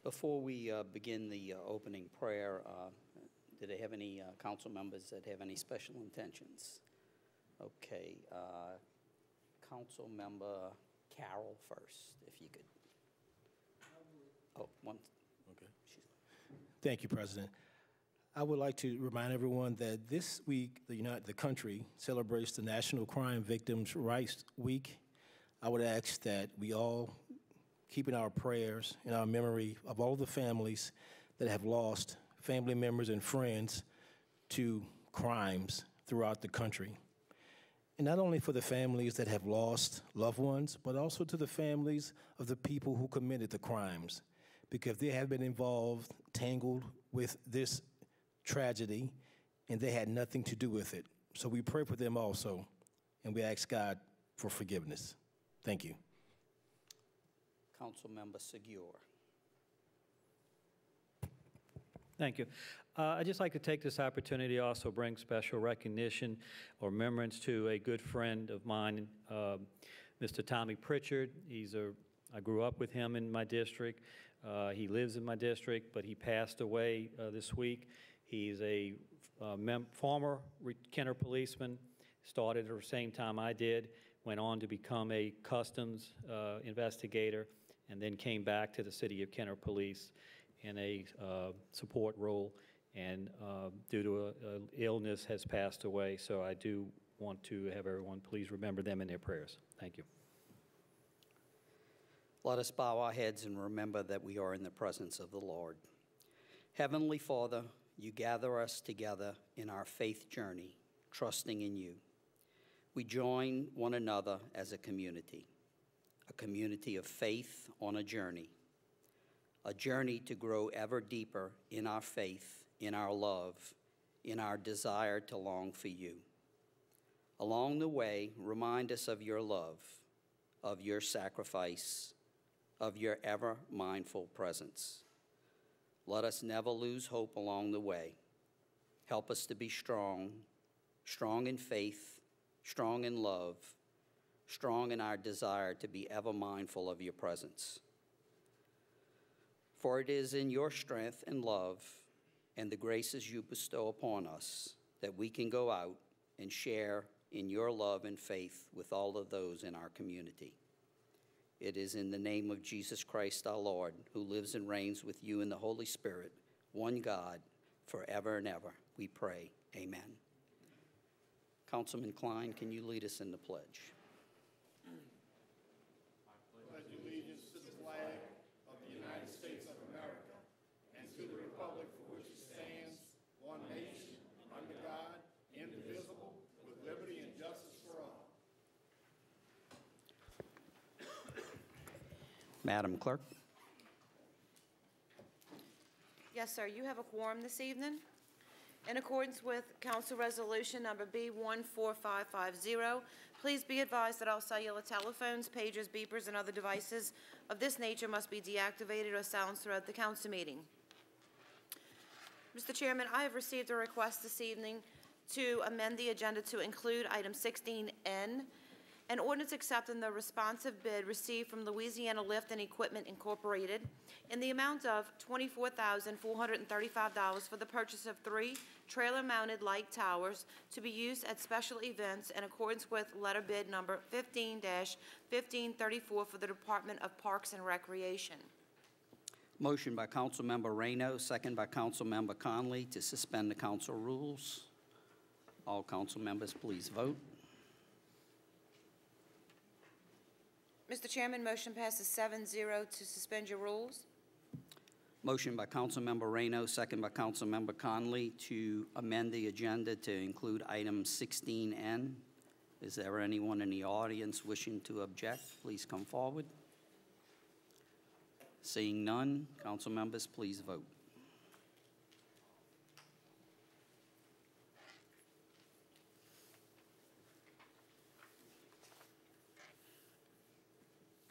Before we begin the opening prayer, do they have any council members that have any special intentions? Okay, Council Member Carroll first, if you could. Oh, one. Okay. Thank you, President. I would like to remind everyone that this week, the country celebrates the National Crime Victims' Rights Week. I would ask that we all keep in our prayers, in our memory of all the families that have lost family members and friends to crimes throughout the country. And not only for the families that have lost loved ones, but also to the families of the people who committed the crimes, because they have been involved, tangled with this tragedy, and they had nothing to do with it. So we pray for them also, and we ask God for forgiveness. Thank you. Council Member Segura. Thank you. I'd just like to take this opportunity to also bring special recognition or remembrance to a good friend of mine, Mr. Tommy Pritchard. I grew up with him in my district. He lives in my district, but he passed away this week. He's a former Kenner policeman, started at the same time I did, went on to become a customs investigator, and then came back to the City of Kenner Police in a support role, and due to an illness has passed away. So I do want to have everyone please remember them in their prayers. Thank you. Let us bow our heads and remember that we are in the presence of the Lord. Heavenly Father, you gather us together in our faith journey, trusting in you. We join one another as a community of faith on a journey to grow ever deeper in our faith, in our love, in our desire to long for you. Along the way, remind us of your love, of your sacrifice, of your ever mindful presence. Let us never lose hope along the way. Help us to be strong, strong in faith, strong in love, strong in our desire to be ever mindful of your presence. For it is in your strength and love and the graces you bestow upon us that we can go out and share in your love and faith with all of those in our community. It is in the name of Jesus Christ our Lord, who lives and reigns with you in the Holy Spirit, one God, forever and ever, we pray. Amen. Councilman Klein, can you lead us in the pledge? I pledge allegiance to the flag of the United States of America and to the republic for which it stands, one nation, under God, indivisible, with liberty and justice for all. Madam Clerk. Yes, sir. You have a quorum this evening. In accordance with Council Resolution number B14550, please be advised that all cellular telephones, pagers, beepers, and other devices of this nature must be deactivated or silenced throughout the council meeting. Mr. Chairman, I have received a request this evening to amend the agenda to include item 16N, an ordinance accepting the responsive bid received from Louisiana Lift and Equipment Incorporated in the amount of $24,435 for the purchase of 3 trailer-mounted light towers to be used at special events in accordance with letter bid number 15-1534 for the Department of Parks and Recreation. Motion by Councilmember Reyno, second by Councilmember Conley to suspend the council rules. All council members, please vote. Mr. Chairman, motion passes 7-0 to suspend your rules. Motion by Councilmember Reyno, second by Councilmember Conley to amend the agenda to include item 16N. Is there anyone in the audience wishing to object? Please come forward. Seeing none, council members, please vote.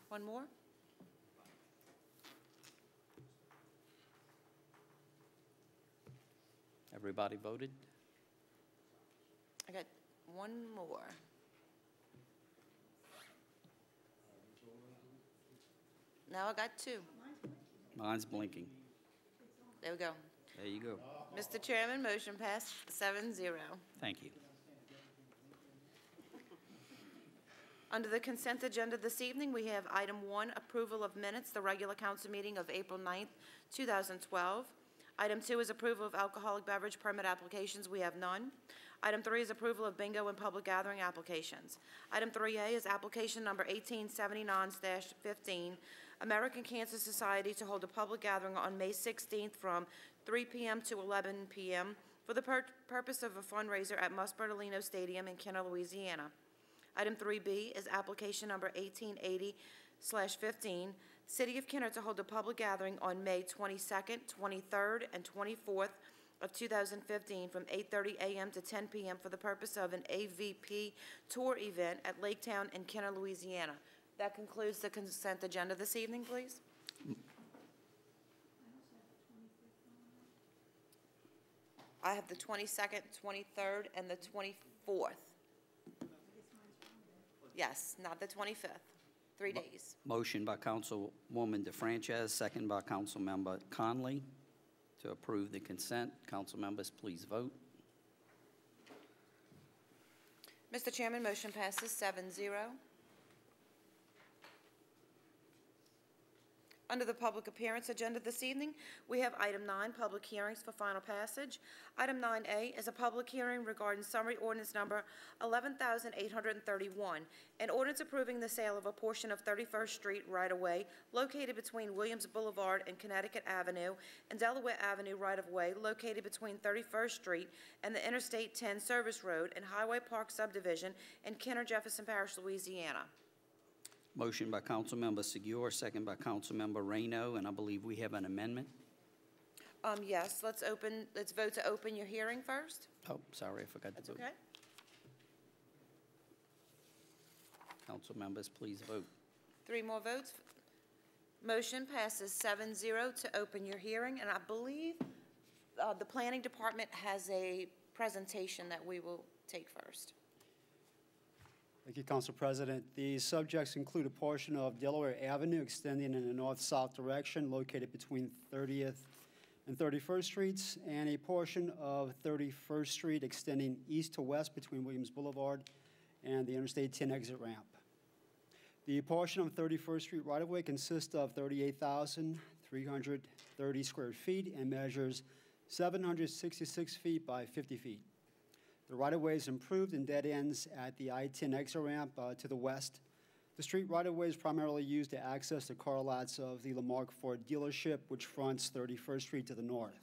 One more? Everybody voted? I got one more. Now I got 2. Mine's blinking. There we go. There you go. Mr. Chairman, motion passed 7-0. Thank you. Under the consent agenda this evening, we have item 1, approval of minutes, the regular council meeting of April 9th, 2012. Item 2 is approval of alcoholic beverage permit applications. We have none. Item 3 is approval of bingo and public gathering applications. Item 3A is application number 1879-15, American Cancer Society to hold a public gathering on May 16th from 3 p.m. to 11 p.m. for the purpose of a fundraiser at Mus Bernalino Stadium in Kenner, Louisiana. Item 3B is application number 1880/15, City of Kenner to hold a public gathering on May 22nd, 23rd, and 24th of 2015 from 8:30 a.m. to 10 p.m. for the purpose of an AVP tour event at Lake Town in Kenner, Louisiana. That concludes the consent agenda this evening, please. I have the 22nd, 23rd, and the 24th. Yes, not the 25th. 3 days. Motion by Councilwoman DeFrances, second by Councilmember Conley to approve the consent. Council members, please vote. Mr. Chairman, motion passes 7-0. Under the public appearance agenda this evening, we have item 9, public hearings for final passage. Item 9A is a public hearing regarding summary ordinance number 11,831, an ordinance approving the sale of a portion of 31st Street right-of-way located between Williams Boulevard and Connecticut Avenue and Delaware Avenue right-of-way located between 31st Street and the Interstate 10 Service Road and Highway Park subdivision in Kenner, Jefferson Parish, Louisiana. Motion by Councilmember Segura, second by Councilmember Reyno, and I believe we have an amendment. Yes, let's vote to open your hearing first. Oh, sorry, I forgot to vote. Okay. Council members, please vote. 3 more votes. Motion passes 7-0 to open your hearing, and I believe the Planning Department has a presentation that we will take first. Thank you, Council President. The subjects include a portion of Delaware Avenue extending in a north-south direction located between 30th and 31st Streets, and a portion of 31st Street extending east to west between Williams Boulevard and the Interstate 10 exit ramp. The portion of 31st Street right-of-way consists of 38,330 square feet and measures 766 feet by 50 feet. The right-of-way is improved and dead ends at the I-10 exit ramp to the west. The street right-of-way is primarily used to access the car lots of the Lamarque Ford dealership, which fronts 31st Street to the north.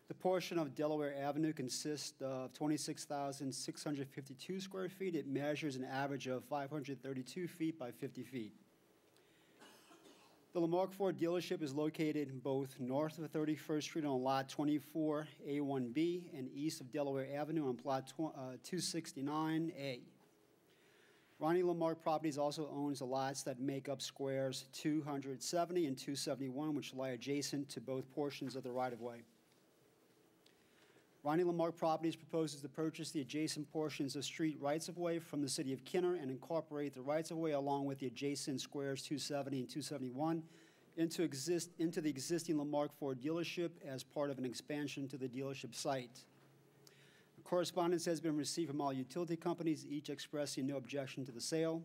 The portion of Delaware Avenue consists of 26,652 square feet. It measures an average of 532 feet by 50 feet. The Lamarque Ford dealership is located both north of 31st Street on Lot 24A1B and east of Delaware Avenue on Plot 269A. Ronnie Lamarque Properties also owns the lots that make up squares 270 and 271, which lie adjacent to both portions of the right-of-way. Ronnie Lamarque Properties proposes to purchase the adjacent portions of street rights-of-way from the City of Kenner and incorporate the rights-of-way along with the adjacent squares 270 and 271 into the existing Lamarque Ford dealership as part of an expansion to the dealership site. Correspondence has been received from all utility companies, each expressing no objection to the sale.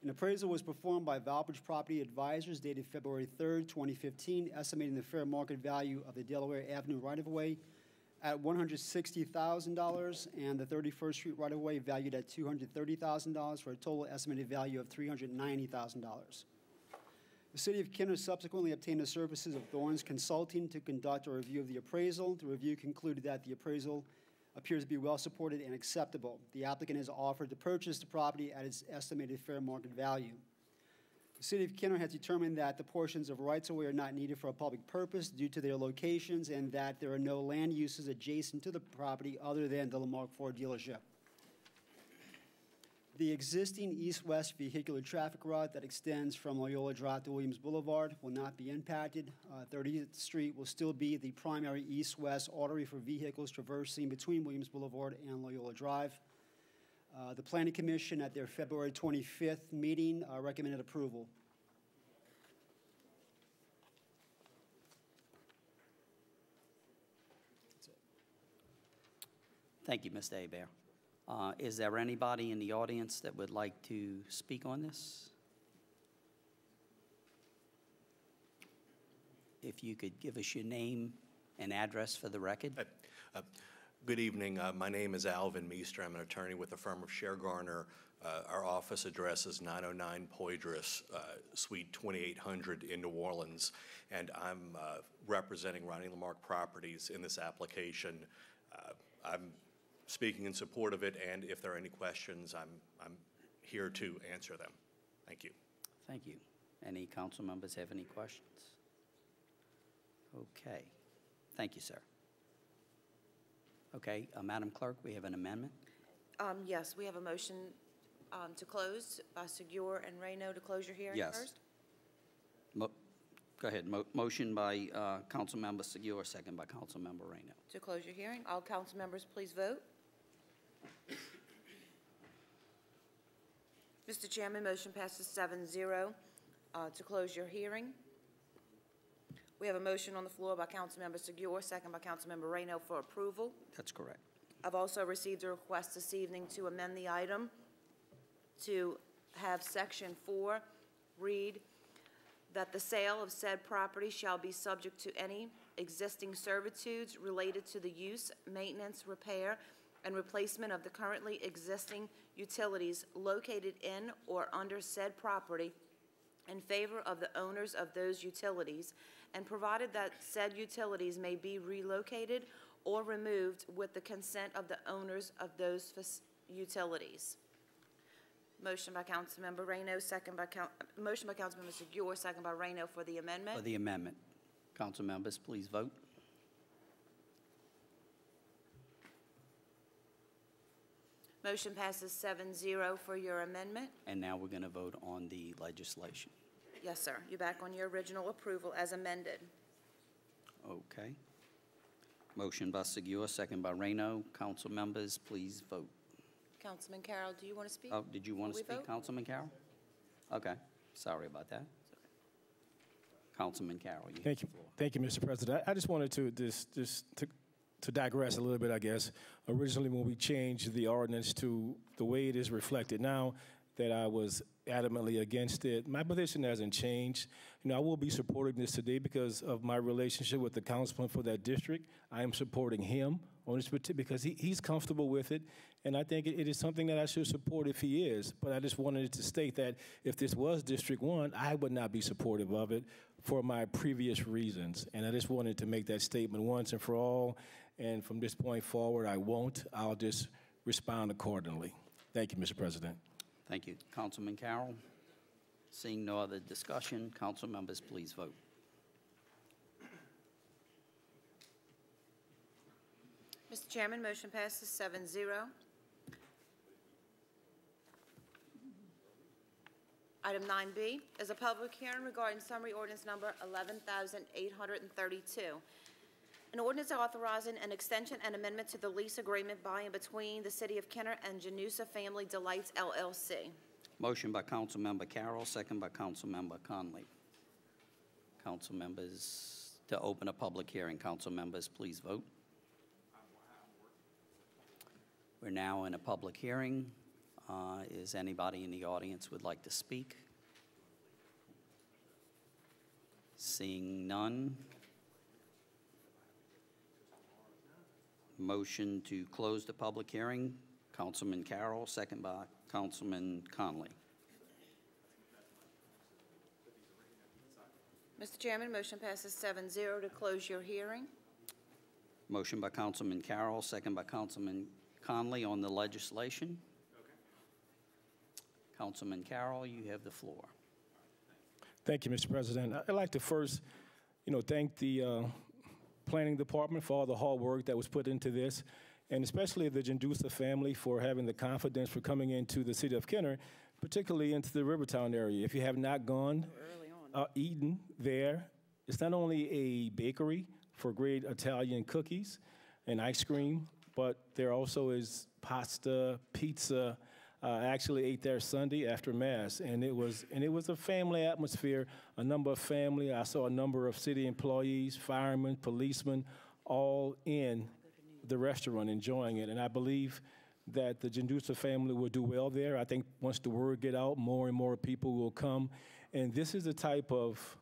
An appraisal was performed by Valbridge Property Advisors dated February 3rd, 2015, estimating the fair market value of the Delaware Avenue right-of-way at $160,000 and the 31st Street right-of-way valued at $230,000 for a total estimated value of $390,000. The City of Kenner subsequently obtained the services of Thorns Consulting to conduct a review of the appraisal. The review concluded that the appraisal appears to be well supported and acceptable. The applicant has offered to purchase the property at its estimated fair market value. The City of Kenner has determined that the portions of rights-of-way are not needed for a public purpose due to their locations and that there are no land uses adjacent to the property other than the Lamarque Ford dealership. The existing east-west vehicular traffic route that extends from Loyola Drive to Williams Boulevard will not be impacted. 30th Street will still be the primary east-west artery for vehicles traversing between Williams Boulevard and Loyola Drive. The Planning Commission at their February 25th meeting recommended approval. Thank you, Mr. Hebert. Is there anybody in the audience that would like to speak on this? If you could give us your name and address for the record. Good evening. My name is Alvin Meester. I'm an attorney with the firm of Sher Garner. Our office address is 909 Poydras, Suite 2800 in New Orleans, and I'm representing Ronnie Lamarck Properties in this application. I'm speaking in support of it, and if there are any questions, I'm here to answer them. Thank you. Thank you. Any council members have any questions? Okay. Thank you, sir. Okay, Madam Clerk, we have an amendment. Yes, we have a motion to close by Segure and Reyno to close your hearing Yes. first. Go ahead. Motion by Councilmember Segure, second by Councilmember Reyno. To close your hearing. All council members, please vote. Mr. Chairman, motion passes 7-0 to close your hearing. We have a motion on the floor by Councilmember Segure, second by Councilmember Reyno for approval. That's correct. I've also received a request this evening to amend the item to have Section 4 read that the sale of said property shall be subject to any existing servitudes related to the use, maintenance, repair, and replacement of the currently existing utilities located in or under said property in favor of the owners of those utilities, and provided that said utilities may be relocated or removed with the consent of the owners of those utilities. Motion by Councilmember Reyno, motion by Councilmember Segure, second by Reyno for the amendment. For the amendment. Council members, please vote. Motion passes 7-0 for your amendment. And now we're going to vote on the legislation. Yes, sir. You're back on your original approval as amended. Okay. Motion by Segure, second by Reyno. Council members, please vote. Councilman Carroll, do you want to speak? Oh, did you want to Before we speak, vote? Councilman Carroll? Okay, sorry about that. Councilman Carroll, you have Thank the you, floor. thank you, Mr. President. I just wanted to digress a little bit, I guess. Originally, when we changed the ordinance to the way it is reflected now, that I was adamantly against it. My position hasn't changed. You know, I will be supporting this today because of my relationship with the councilman for that district. I am supporting him on this because he's comfortable with it, and I think it is something that I should support if he is. But I just wanted to state that if this was District 1, I would not be supportive of it for my previous reasons. And I just wanted to make that statement once and for all. And from this point forward, I won't. I'll just respond accordingly. Thank you, Mr. President. Thank you. Councilman Carroll? Seeing no other discussion, council members, please vote. Mr. Chairman, motion passes 7-0. Item 9B is a public hearing regarding summary ordinance number 11,832. An ordinance authorizing an extension and amendment to the lease agreement by and between the City of Kenner and Janusa Family Delights, LLC. Motion by Councilmember Carroll, second by Councilmember Conley. Council members, to open a public hearing, council members, please vote. We're now in a public hearing. Is anybody in the audience would like to speak? Seeing none. Motion to close the public hearing. Councilman Carroll, second by Councilman Conley. Mr. Chairman, motion passes 7-0 to close your hearing. Motion by Councilman Carroll, second by Councilman Conley on the legislation. Councilman Carroll, you have the floor. Thank you, Mr. President. I'd like to first, thank the Planning Department for all the hard work that was put into this, and especially the Janusa family for having the confidence for coming into the city of Kenner, particularly into the Rivertown area. If you have not gone, eaten there, it's not only a bakery for great Italian cookies and ice cream, but there also is pasta, pizza. I actually ate there Sunday after Mass, and it was a family atmosphere, a number of family. I saw a number of city employees, firemen, policemen, all in the restaurant, enjoying it. And I believe that the Gendusa family will do well there. I think once the word get out, more and more people will come. And this is the type of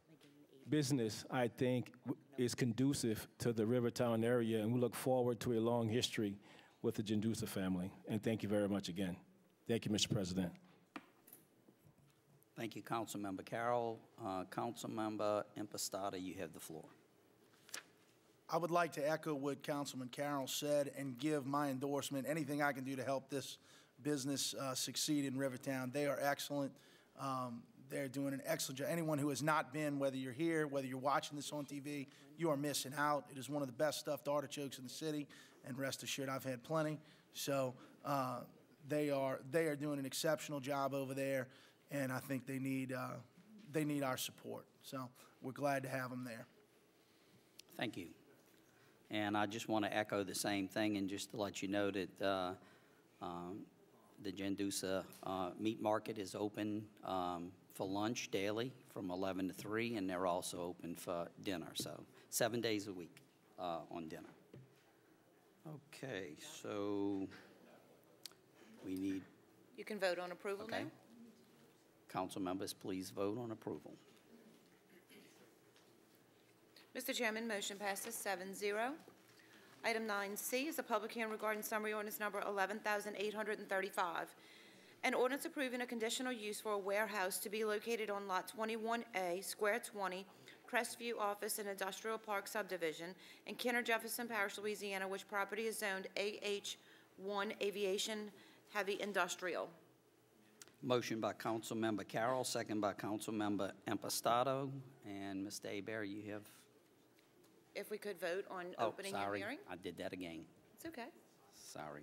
business I think is conducive to the Rivertown area, and we look forward to a long history with the Gendusa family. And thank you very much again. Thank you, Mr. President. Thank you, Councilmember Carroll. Councilmember Impastato, you have the floor. I would like to echo what Councilman Carroll said and give my endorsement, anything I can do to help this business succeed in Rivertown. They are excellent. They're doing an excellent job. Anyone who has not been, whether you're here, whether you're watching this on TV, you are missing out. It is one of the best stuffed artichokes in the city, and rest assured I've had plenty. So they are doing an exceptional job over there, and I think they need our support. So we're glad to have them there. Thank you. And I just want to echo the same thing, and just to let you know that the Gendusa Meat Market is open for lunch daily from 11 to 3, and they're also open for dinner, so 7 days a week on dinner. Okay, so we need, You can vote on approval now. okay. Council members, please vote on approval. Mr. Chairman, motion passes 7-0. Item 9C is a public hearing regarding summary ordinance number 11,835. An ordinance approving a conditional use for a warehouse to be located on Lot 21A, Square 20, Crestview Office and Industrial Park Subdivision in Kenner, Jefferson Parish, Louisiana, which property is zoned AH1 Aviation Heavy Industrial. Motion by Councilmember Carroll, second by Councilmember Impastato. And Mr. Hebert, you have, If we could vote on opening the sorry, hearing? I did that again. It's okay. Sorry.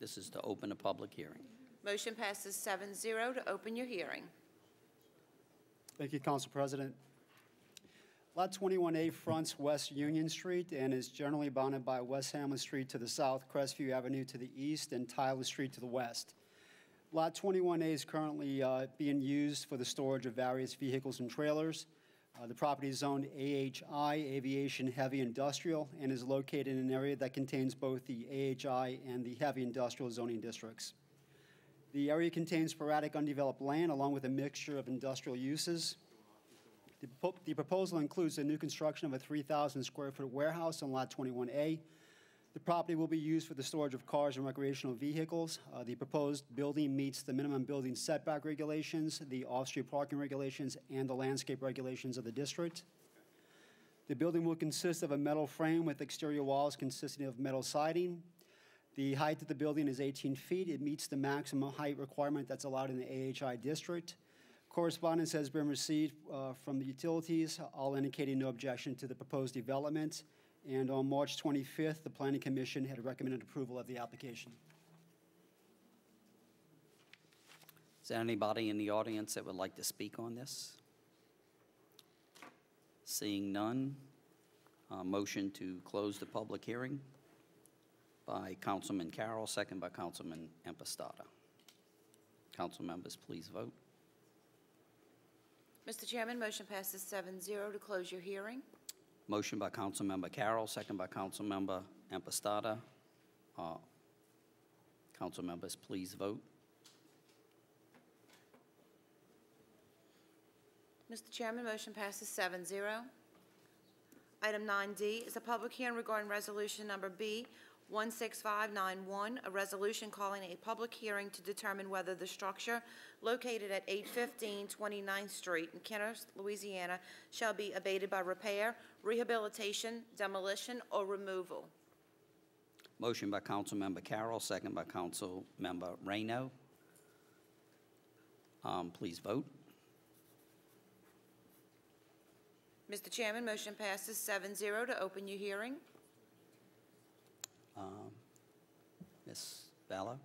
This is to open a public hearing. Motion passes 7-0 to open your hearing. Thank you, Council President. Lot 21A fronts West Union Street and is generally bounded by West Hamlet Street to the south, Crestview Avenue to the east, and Tyler Street to the west. Lot 21A is currently being used for the storage of various vehicles and trailers. The property is zoned AHI, Aviation Heavy Industrial, and is located in an area that contains both the AHI and the Heavy Industrial zoning districts. The area contains sporadic undeveloped land along with a mixture of industrial uses. The proposal includes a new construction of a 3,000 square foot warehouse on Lot 21A. The property will be used for the storage of cars and recreational vehicles. The proposed building meets the minimum building setback regulations, the off-street parking regulations, and the landscape regulations of the district. The building will consist of a metal frame with exterior walls consisting of metal siding. The height of the building is 18 feet. It meets the maximum height requirement that's allowed in the AHI district. Correspondence has been received from the utilities, all indicating no objection to the proposed development. And on March 25th, the Planning Commission had recommended approval of the application. Is there anybody in the audience that would like to speak on this? Seeing none, motion to close the public hearing by Councilman Carroll, second by Councilman Impastato. Council members, please vote. Mr. Chairman, motion passes 7-0 to close your hearing. Motion by Councilmember Carroll, second by Councilmember Impastato. Council members, please vote. Mr. Chairman, motion passes 7-0. Item 9D is a public hearing regarding resolution number B16591, a resolution calling a public hearing to determine whether the structure located at 815 29th Street in Kenner, Louisiana, shall be abated by repair, rehabilitation, demolition, or removal. Motion by Councilmember Carroll, second by Councilmember Reyno. Please vote. Mr. Chairman, motion passes 7-0 to open your hearing. Ms. Vallow?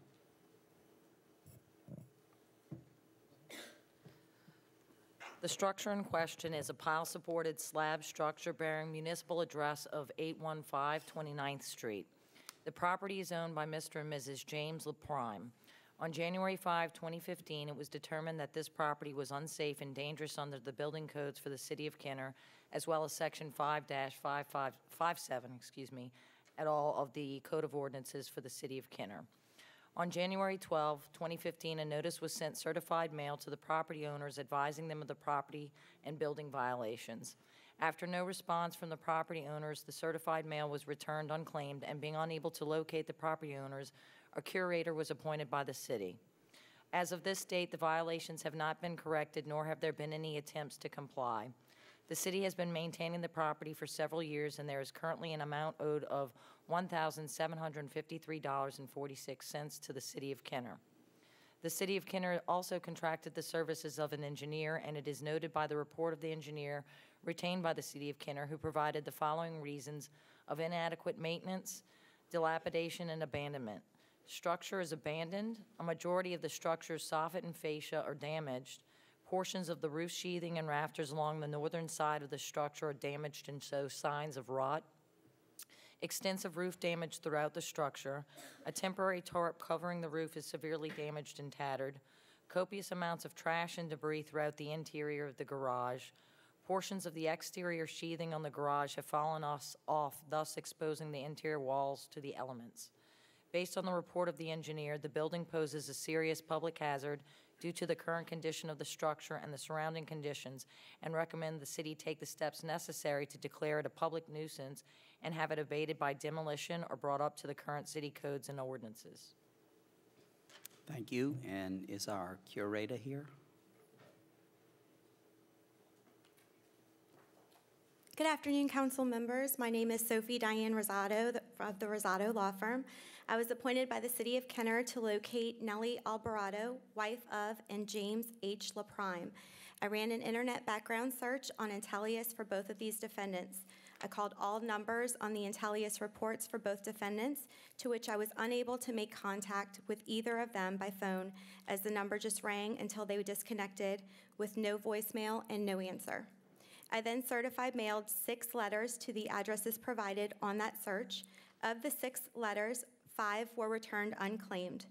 The structure in question is a pile-supported slab structure bearing municipal address of 815 29th Street. The property is owned by Mr. and Mrs. James LaPrime. On January 5, 2015, it was determined that this property was unsafe and dangerous under the building codes for the City of Kenner, as well as Section 5-57, at all of the Code of Ordinances for the City of Kenner. On January 12, 2015, a notice was sent certified mail to the property owners advising them of the property and building violations. After no response from the property owners, the certified mail was returned unclaimed, and being unable to locate the property owners, a curator was appointed by the city. As of this date, the violations have not been corrected, nor have there been any attempts to comply. The city has been maintaining the property for several years, and there is currently an amount owed of $1,753.46 to the City of Kenner. The City of Kenner also contracted the services of an engineer, and it is noted by the report of the engineer retained by the City of Kenner, who provided the following reasons of inadequate maintenance, dilapidation, and abandonment. Structure is abandoned. A majority of the structure's soffit and fascia are damaged. Portions of the roof sheathing and rafters along the northern side of the structure are damaged and show signs of rot. Extensive roof damage throughout the structure. A temporary tarp covering the roof is severely damaged and tattered. Copious amounts of trash and debris throughout the interior of the garage. Portions of the exterior sheathing on the garage have fallen off, thus exposing the interior walls to the elements. Based on the report of the engineer, the building poses a serious public hazard due to the current condition of the structure and the surrounding conditions, and recommend the city take the steps necessary to declare it a public nuisance and have it abated by demolition or brought up to the current city codes and ordinances. Thank you. And is our curator here? Good afternoon, council members. My name is Sophie Diane Rosado of the Rosado Law Firm. I was appointed by the City of Kenner to locate Nellie Alvarado, wife of, and James H. LaPrime. I ran an internet background search on Intellius for both of these defendants. I called all numbers on the Intellius reports for both defendants, to which I was unable to make contact with either of them by phone, as the number just rang until they were disconnected with no voicemail and no answer. I then certified mailed 6 letters to the addresses provided on that search. Of the 6 letters, 5 were returned unclaimed.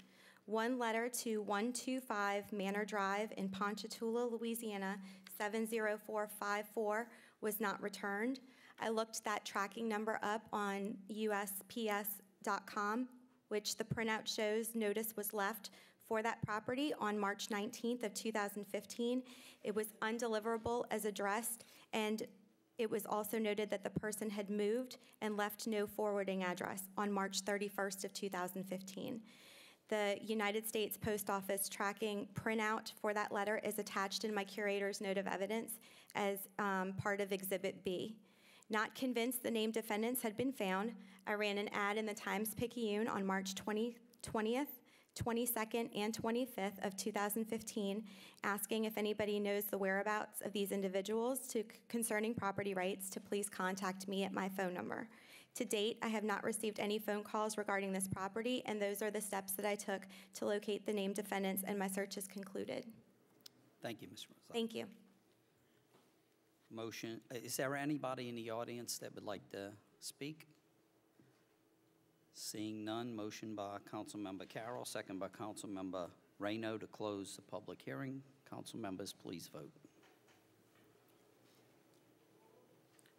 1 letter to 125 Manor Drive in Ponchatoula, Louisiana, 70454 was not returned. I looked that tracking number up on USPS.com, which the printout shows notice was left for that property on March 19th of 2015. It was undeliverable as addressed, and it was also noted that the person had moved and left no forwarding address on March 31st of 2015. The United States Post Office tracking printout for that letter is attached in my curator's note of evidence as part of Exhibit B. Not convinced the named defendants had been found, I ran an ad in the Times-Picayune on March 20th, 22nd, and 25th of 2015, asking if anybody knows the whereabouts of these individuals concerning property rights to please contact me at my phone number. To date, I have not received any phone calls regarding this property, and those are the steps that I took to locate the named defendants, and my search is concluded. Thank you, Ms. Rosado. Thank you. Motion, is there anybody in the audience that would like to speak? Seeing none, motion by Councilmember Carroll, second by Councilmember Reyno to close the public hearing. Council members, please vote.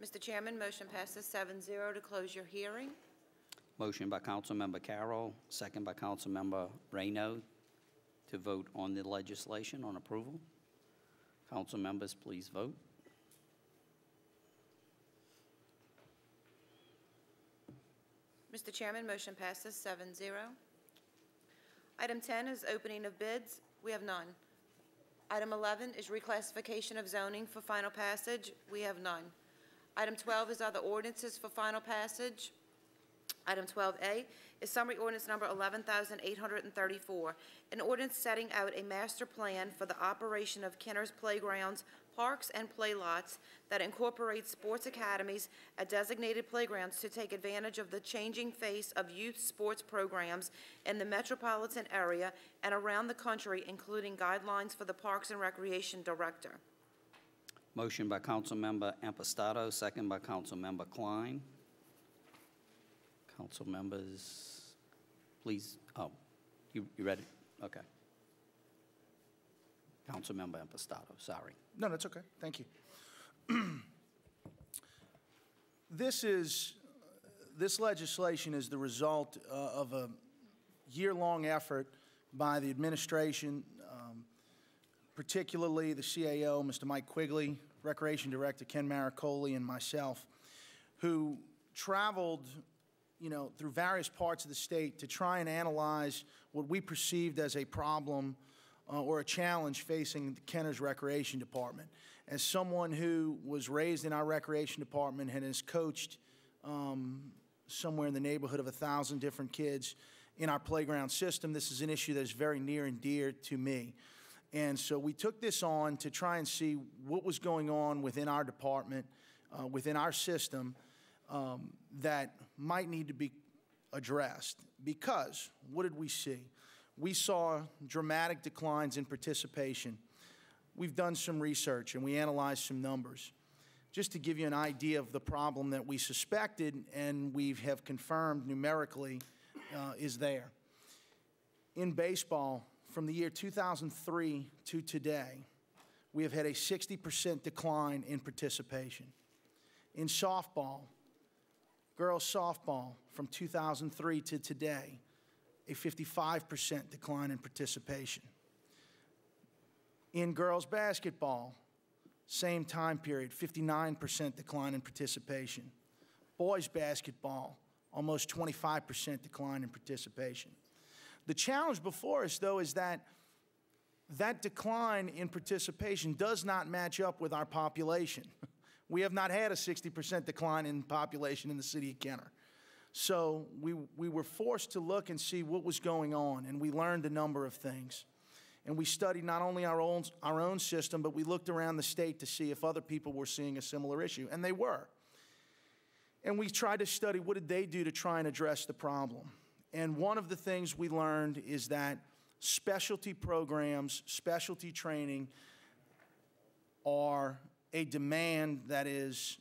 Mr. Chairman, motion passes 7-0 to close your hearing. Motion by Councilmember Carroll, second by Councilmember Reyno to vote on the legislation on approval. Council members, please vote. Mr. Chairman, motion passes 7-0. Item 10 is opening of bids. We have none. Item 11 is reclassification of zoning for final passage. We have none. Item 12 is other ordinances for final passage. Item 12A is summary ordinance number 11,834, an ordinance setting out a master plan for the operation of Kenner's playgrounds, parks, and play lots that incorporate sports academies at designated playgrounds to take advantage of the changing face of youth sports programs in the metropolitan area and around the country, including guidelines for the Parks and Recreation Director. Motion by Councilmember Impastato, second by Councilmember Klein. Council members, please. Oh, you ready? Okay. Councilmember Impastato, sorry. No, that's okay. Thank you. This legislation is the result of a year-long effort by the administration, particularly the CAO, Mr. Mike Quigley, Recreation Director Ken Maricoli, and myself, who traveled, through various parts of the state to try and analyze what we perceived as a problem or a challenge facing the Kenner's Recreation Department. As someone who was raised in our Recreation Department and has coached somewhere in the neighborhood of 1,000 different kids in our playground system, this is an issue that is very near and dear to me. And so we took this on to try and see what was going on within our department, within our system, that might need to be addressed. Because what did we see? We saw dramatic declines in participation. We've done some research and we analyzed some numbers. Just to give you an idea of the problem that we suspected and we have confirmed numerically is there. In baseball, from the year 2003 to today, we have had a 60% decline in participation. In softball, girls softball, from 2003 to today, a 55% decline in participation. In girls basketball, same time period, 59% decline in participation. Boys basketball, almost 25% decline in participation. The challenge before us, though, is that decline in participation does not match up with our population. We have not had a 60% decline in population in the city of Kenner. So we were forced to look and see what was going on, and we learned a number of things. And we studied not only our own system, but we looked around the state to see if other people were seeing a similar issue, and they were. And we tried to study what did they do to try and address the problem. And one of the things we learned is that specialty programs, specialty training are a demand that is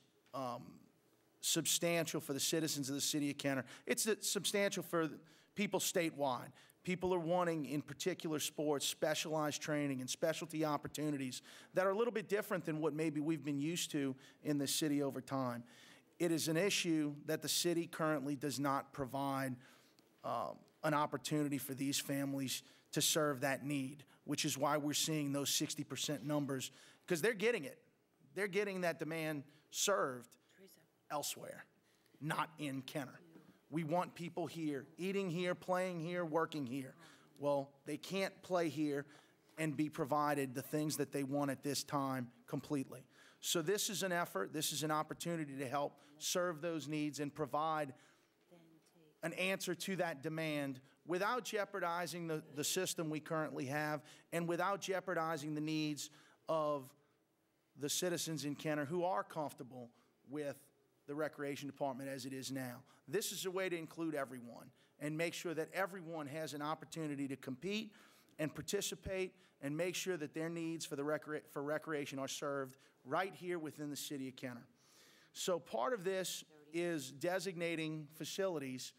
substantial for the citizens of the city of Kenner. It's substantial for people statewide. People are wanting, in particular sports, specialized training and specialty opportunities that are a little bit different than what maybe we've been used to in the city over time. It is an issue that the city currently does not provide an opportunity for these families to serve that need, which is why we're seeing those 60% numbers, because they're getting it. They're getting that demand served elsewhere, not in Kenner. We want people here, eating here, playing here, working here. Well, they can't play here and be provided the things that they want at this time completely. So this is an effort, this is an opportunity to help serve those needs and provide an answer to that demand without jeopardizing the system we currently have and without jeopardizing the needs of the citizens in Kenner who are comfortable with the Recreation Department as it is now. This is a way to include everyone and make sure that everyone has an opportunity to compete and participate and make sure that their needs for recreation are served right here within the city of Kenner. So part of this is designating facilities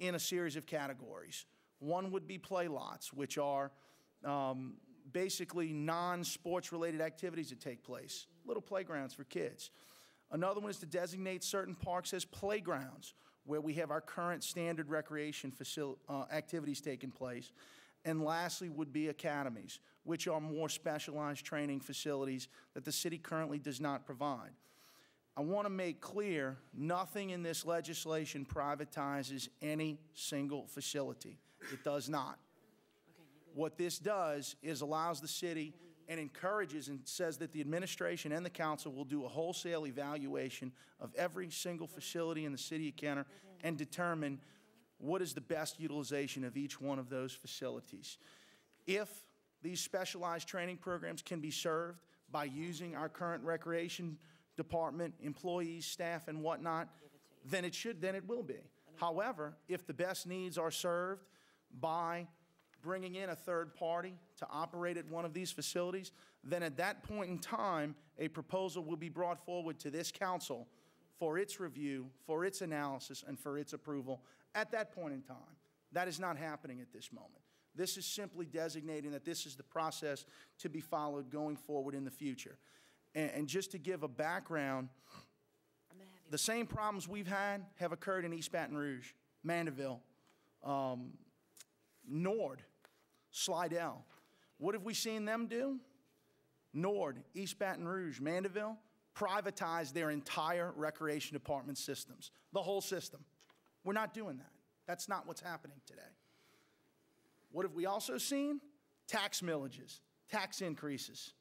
in a series of categories. One would be play lots, which are basically non-sports related activities that take place, little playgrounds for kids. Another one is to designate certain parks as playgrounds, where we have our current standard recreation activities taking place. And lastly would be academies, which are more specialized training facilities that the city currently does not provide. I want to make clear, nothing in this legislation privatizes any single facility. It does not. What this does is allows the city and encourages and says that the administration and the council will do a wholesale evaluation of every single facility in the city of Kenner and determine what is the best utilization of each one of those facilities. If these specialized training programs can be served by using our current recreation department, employees, staff, and whatnot, then it will be. However, if the best needs are served by bringing in a third party to operate at one of these facilities, then at that point in time, a proposal will be brought forward to this council for its review, for its analysis, and for its approval at that point in time. That is not happening at this moment. This is simply designating that this is the process to be followed going forward in the future. And just to give a background, the same problems we've had have occurred in East Baton Rouge, Mandeville, Nord, Slidell. What have we seen them do? Nord, East Baton Rouge, Mandeville, privatize their entire recreation department systems, the whole system. We're not doing that. That's not what's happening today. What have we also seen? Tax millages, tax increases.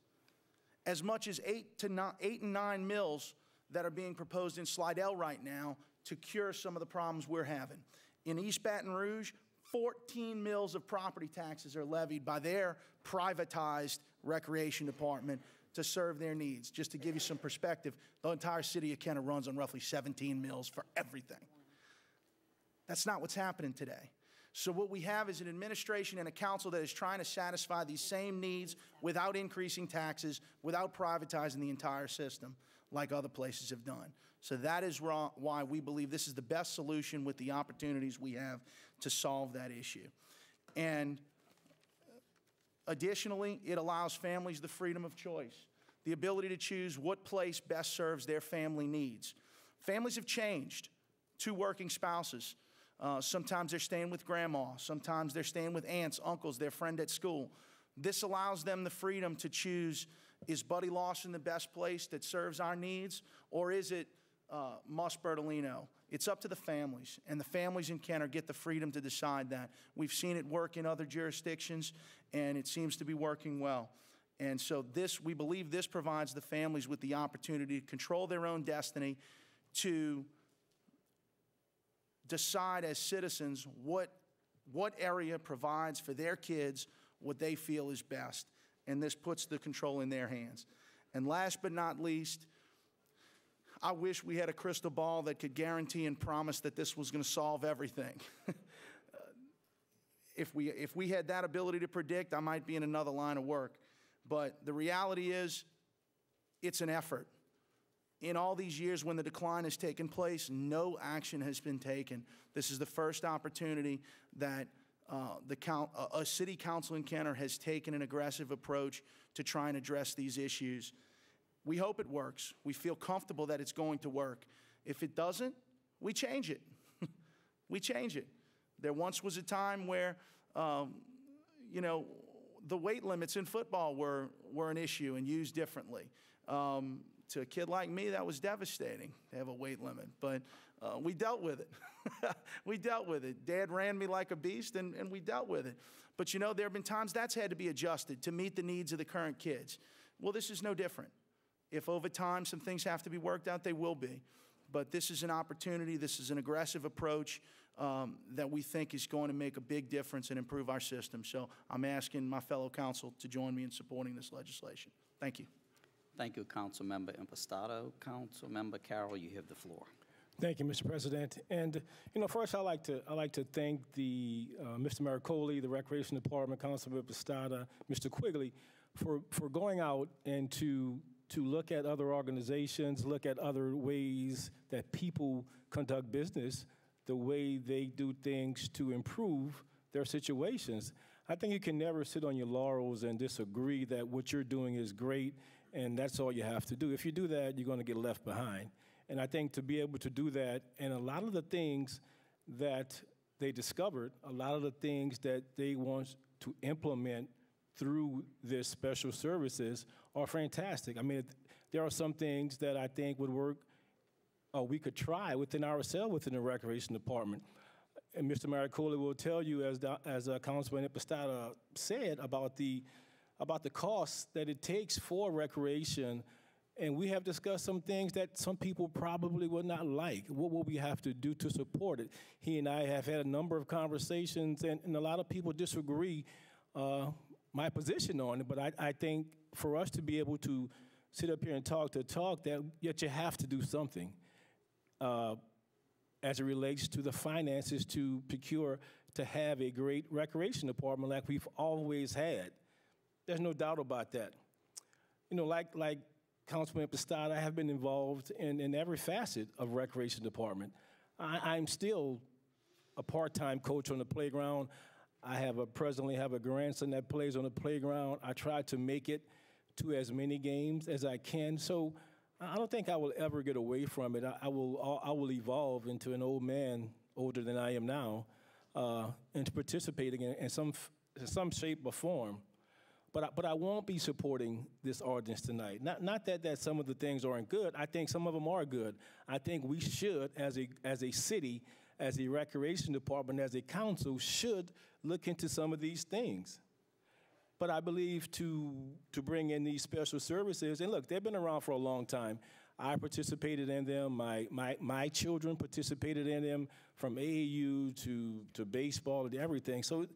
As much as 8 and 9 mills that are being proposed in Slidell right now to cure some of the problems we're having. In East Baton Rouge, 14 mills of property taxes are levied by their privatized recreation department to serve their needs. Just to give you some perspective, the entire city of Kenner runs on roughly 17 mills for everything. That's not what's happening today. So what we have is an administration and a council that is trying to satisfy these same needs without increasing taxes, without privatizing the entire system like other places have done. So that is why we believe this is the best solution with the opportunities we have to solve that issue. And additionally, it allows families the freedom of choice, the ability to choose what place best serves their family needs. Families have changed. 2 working spouses. Sometimes they're staying with grandma. Sometimes they're staying with aunts, uncles, their friend at school. This allows them the freedom to choose, is Buddy Lawson the best place that serves our needs, or is it Mus Bertolino? It's up to the families, and the families in Kenner get the freedom to decide that. We've seen it work in other jurisdictions, and it seems to be working well. And so we believe this provides the families with the opportunity to control their own destiny, to decide as citizens what area provides for their kids what they feel is best. And this puts the control in their hands. And last but not least, I wish we had a crystal ball that could guarantee and promise that this was going to solve everything. If we had that ability to predict, I might be in another line of work. But the reality is, it's an effort. In all these years when the decline has taken place, no action has been taken. This is the first opportunity that a city council in Kenner has taken an aggressive approach to try and address these issues. We hope it works. We feel comfortable that it's going to work. If it doesn't, we change it. We change it. There once was a time where, you know, the weight limits in football were an issue and used differently. To a kid like me, that was devastating to have a weight limit, but we dealt with it. We dealt with it. Dad ran me like a beast, and we dealt with it. But, you know, there have been times that's had to be adjusted to meet the needs of the current kids. Well, this is no different. If over time some things have to be worked out, they will be. But this is an opportunity, this is an aggressive approach that we think is going to make a big difference and improve our system. So I'm asking my fellow council to join me in supporting this legislation. Thank you. Thank you, Councilmember Impastato. Councilmember Carroll, you have the floor. Thank you, Mr. President. And you know, first I'd like to thank the Mr. Maricoli, the Recreation Department, Councilmember Impastato, Mr. Quigley, for going out and to look at other organizations, look at other ways that people conduct business, the way they do things to improve their situations. I think you can never sit on your laurels and disagree that what you're doing is great and that's all you have to do. If you do that, you're going to get left behind. And I think to be able to do that, and a lot of the things that they discovered, a lot of the things that they want to implement through this special services are fantastic. I mean, there are some things that I think would work, we could try within ourselves within the Recreation Department. And Mr. Maricoli will tell you, as Councilman Impastato said, about the costs that it takes for recreation. And we have discussed some things that some people probably would not like. What will we have to do to support it? He and I have had a number of conversations, and a lot of people disagree my position on it. But I think for us to be able to sit up here and talk, that yet you have to do something as it relates to the finances to procure, to have a great recreation department like we've always had. There's no doubt about that. You know, like Councilman Impastato, I have been involved in every facet of recreation department. I'm still a part-time coach on the playground. presently have a grandson that plays on the playground. I try to make it to as many games as I can. So I don't think I will ever get away from it. I will evolve into an old man, older than I am now, into participating in some shape or form. But I won't be supporting this ordinance tonight. Not that some of the things aren't good. I think some of them are good. I think we should, as a city, as a recreation department, as a council, should look into some of these things. But I believe to bring in these special services, and look, they've been around for a long time. I participated in them. My children participated in them, from AAU to baseball to everything. So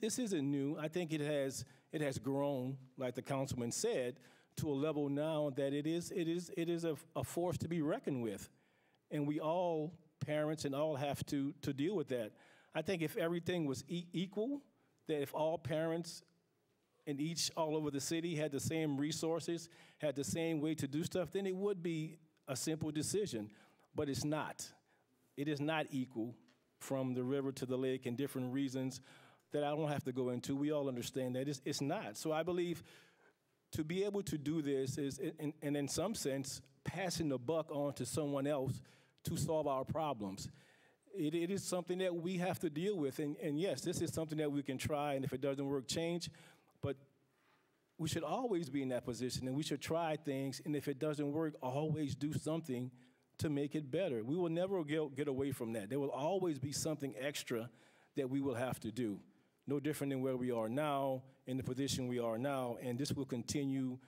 this isn't new. I think it has grown, like the councilman said, to a level now that it is a force to be reckoned with, and we all, parents and all, have to deal with that. I think if everything was equal, that if all parents and each all over the city had the same resources, had the same way to do stuff, then it would be a simple decision. But it's not. It is not equal from the river to the lake, and different reasons that I don't have to go into. We all understand that. It's not. So I believe to be able to do this is, and in some sense, passing the buck on to someone else to solve our problems. It is something that we have to deal with. And yes, this is something that we can try, and if it doesn't work, change. But we should always be in that position, and we should try things, and if it doesn't work, always do something to make it better. We will never get away from that. There will always be something extra that we will have to do. No different than where we are now, in the position we are now, and this will continue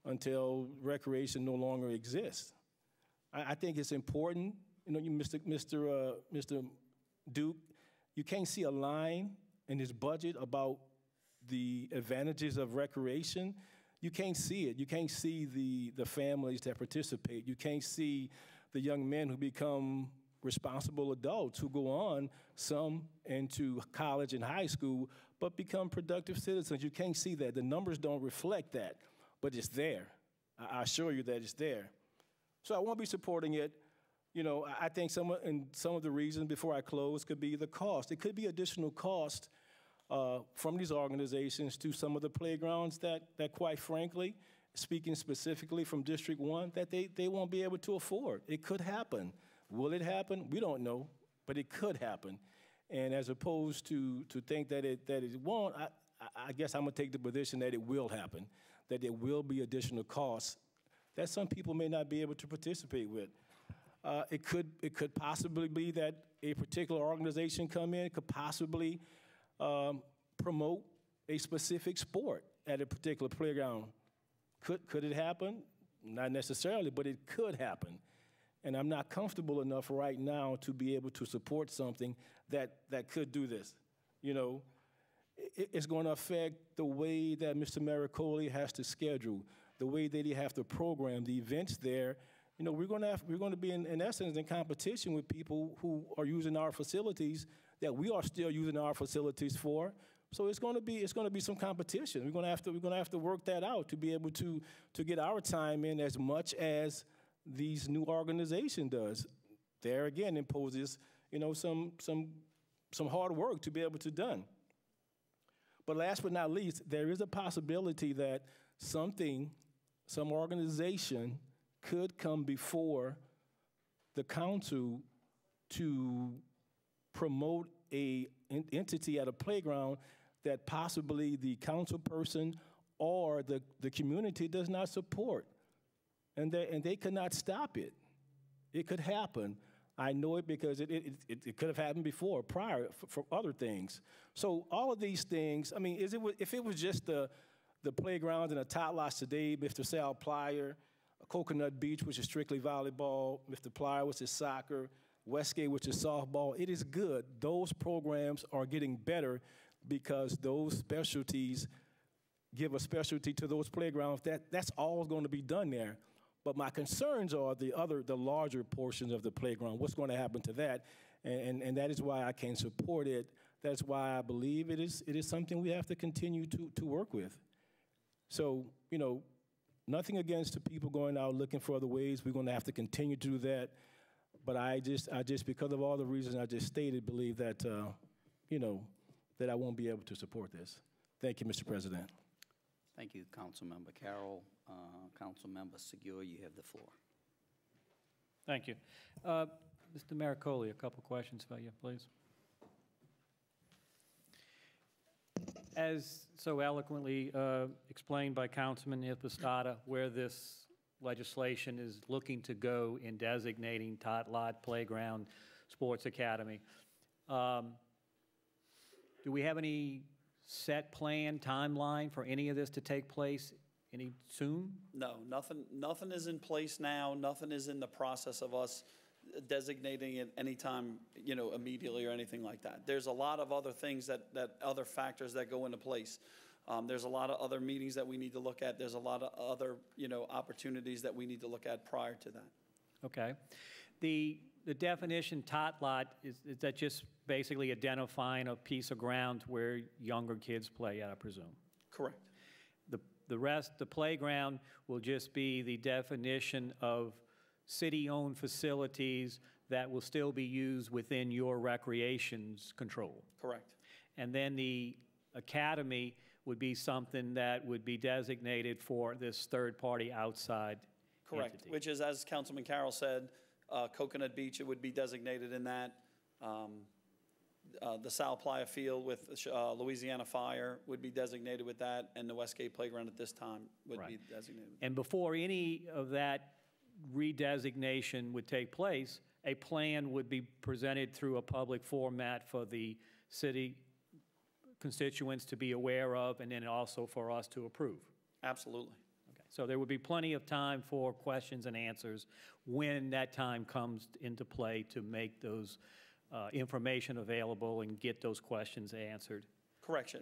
until recreation no longer exists. I think it's important, Mr. Duke, you can't see a line in his budget about the advantages of recreation. You can't see it. You can't see the families that participate. You can't see the young men who become responsible adults, who go on, some into college and high school, but become productive citizens. You can't see that. The numbers don't reflect that, but it's there. I assure you that it's there. So I won't be supporting it. I think some of the reasons, before I close, could be the cost. It could be additional cost from these organizations to some of the playgrounds that quite frankly, speaking specifically from District 1, that they won't be able to afford. It could happen. Will it happen? We don't know, but it could happen. And as opposed to think that it won't, I guess I'm gonna take the position that it will happen, that there will be additional costs that some people may not be able to participate with. It could possibly be that a particular organization come in, could possibly promote a specific sport at a particular playground. Could it happen? Not necessarily, but it could happen. And I'm not comfortable enough right now to be able to support something that could do this. It's going to affect the way that Mr. Maricoli has to schedule, the way that he has to program the events there. We're going to be in essence in competition with people who are using our facilities that we are still using our facilities for. So it's going to be some competition. We're going to have to work that out to be able to get our time in as much as these new organization does. There again imposes some hard work to be able to done. But last but not least, there is a possibility that some organization could come before the council to promote an entity at a playground that possibly the council person or the community does not support. And they could not stop it. It could happen. I know it because it could have happened before, prior, for other things. So all of these things, I mean, if it was just the playgrounds and the tot lots today, Mr. Sal Plyer, Coconut Beach, which is strictly volleyball, Mr. Plyer, which is soccer, Westgate, which is softball, it is good. Those programs are getting better because those specialties give a specialty to those playgrounds. That's all going to be done there. But my concerns are the larger portions of the playground. What's going to happen to that? And that is why I can't support it. That's why I believe it is something we have to continue to work with. So, nothing against the people going out looking for other ways. We're going to have to continue to do that. But I just because of all the reasons I just stated, believe that, that I won't be able to support this. Thank you, Mr. President. Thank you, Councilmember Carroll. Councilmember Segura, you have the floor. Thank you. Mr. Maricoli, a couple questions for you, please. As so eloquently explained by Councilman Impastato, where this legislation is looking to go in designating Tot Lot Playground Sports Academy, do we have any set plan, timeline for any of this to take place any soon? No, nothing is in place now. Nothing is in the process of us designating it anytime, immediately or anything like that. There's a lot of other things that other factors that go into place. There's a lot of other meetings that we need to look at. There's a lot of other, opportunities that we need to look at prior to that. Okay. The definition tot lot, is that just basically identifying a piece of ground where younger kids play at, I presume? Correct. The rest, the playground will just be the definition of city-owned facilities that will still be used within your recreation's control. Correct. And then the academy would be something that would be designated for this third-party outside Correct, entity. which is, as Councilman Carroll said, Coconut Beach, it would be designated in that. The Sal Playa Field with Louisiana Fire would be designated with that, and the Westgate Playground at this time would be designated. And before any of that redesignation would take place, a plan would be presented through a public format for the city constituents to be aware of, and then also for us to approve. Absolutely. Okay. So there would be plenty of time for questions and answers when that time comes into play to make those information available and get those questions answered. Correct.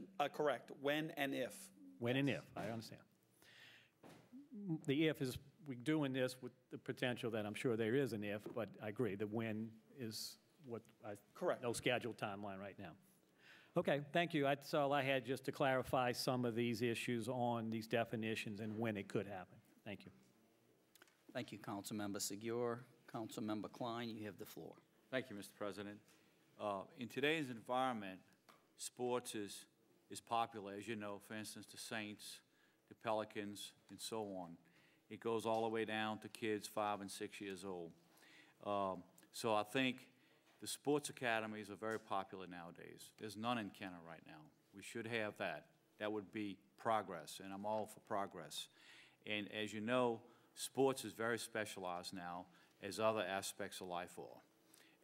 When and if. When and if, I understand. The if is, we're doing this with the potential that I'm sure there is an if, but I agree, the when is what Correct. No scheduled timeline right now. Okay, thank you. That's all I had, just to clarify some of these issues on these definitions and when it could happen. Thank you. Thank you, Councilmember Segura. Councilmember Klein, you have the floor. Thank you, Mr. President. In today's environment, sports is popular, as you know. For instance, the Saints, the Pelicans, and so on. It goes all the way down to kids 5 and 6 years old. So I think the sports academies are very popular nowadays. There's none in Kenner right now. We should have that. That would be progress, and I'm all for progress. And as you know, sports is very specialized now, as other aspects of life are.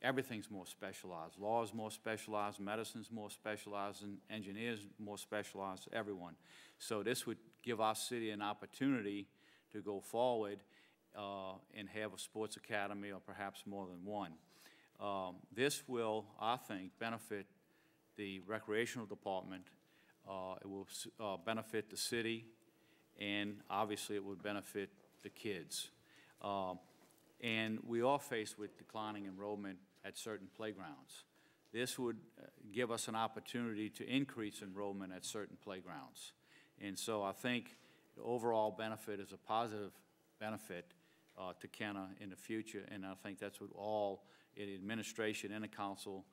Everything's more specialized. Law is more specialized, medicine's more specialized, and engineers more specialized, everyone. So this would give our city an opportunity to go forward and have a sports academy, or perhaps more than one. This will, I think, benefit the recreational department. It will benefit the city, and obviously it would benefit the kids. And we are faced with declining enrollment at certain playgrounds. This would give us an opportunity to increase enrollment at certain playgrounds. And so I think the overall benefit is a positive benefit to Kenner in the future, and I think that's what all the administration and the council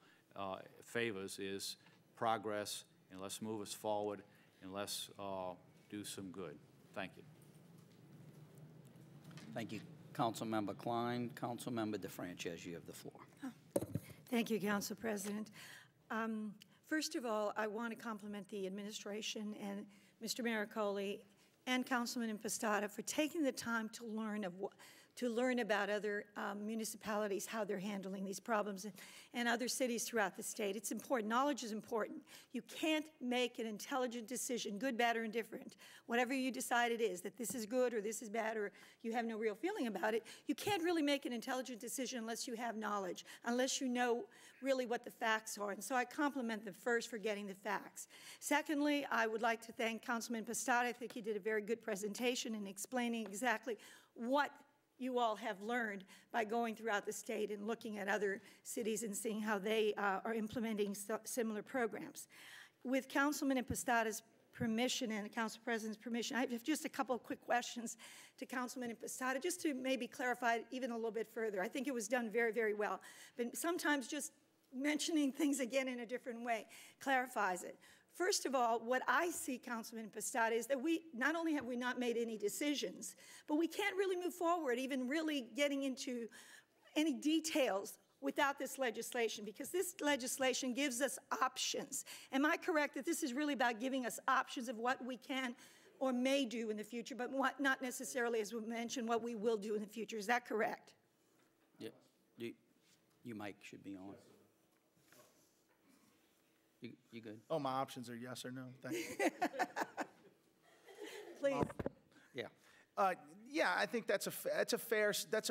favors, is progress, and let's move us forward, and let's do some good. Thank you. Thank you, Councilmember Klein. Councilmember DeFrances, you have the floor. Thank you, Council President. First of all, I want to compliment the administration and Mr. Maricoli and Councilman Impastato for taking the time to learn about other municipalities, how they're handling these problems, and other cities throughout the state. It's important. Knowledge is important. You can't make an intelligent decision, good, bad, or indifferent. Whatever you decide it is, that this is good or this is bad, or you have no real feeling about it, you can't really make an intelligent decision unless you have knowledge, unless you know really what the facts are. And so I compliment them first for getting the facts. Secondly, I would like to thank Councilman Impastato. I think he did a very good presentation in explaining exactly what you all have learned by going throughout the state and looking at other cities and seeing how they are implementing similar programs. With Councilman Impastato's permission and the Council President's permission, I have just a couple of quick questions to Councilman Impastato, just to maybe clarify it even a little bit further. I think it was done very, very well. But sometimes just mentioning things again in a different way clarifies it. First of all, what I see, Councilman Pastada, is that we not only have we not made any decisions, but we can't really move forward, even really getting into any details without this legislation, because this legislation gives us options. Am I correct that this is really about giving us options of what we can or may do in the future, but what, not necessarily, as we mentioned, what we will do in the future? Is that correct? Yeah. Your mic should be on. You good? Oh, my options are yes or no. Thank you. Please. Yeah. Yeah, I think that's a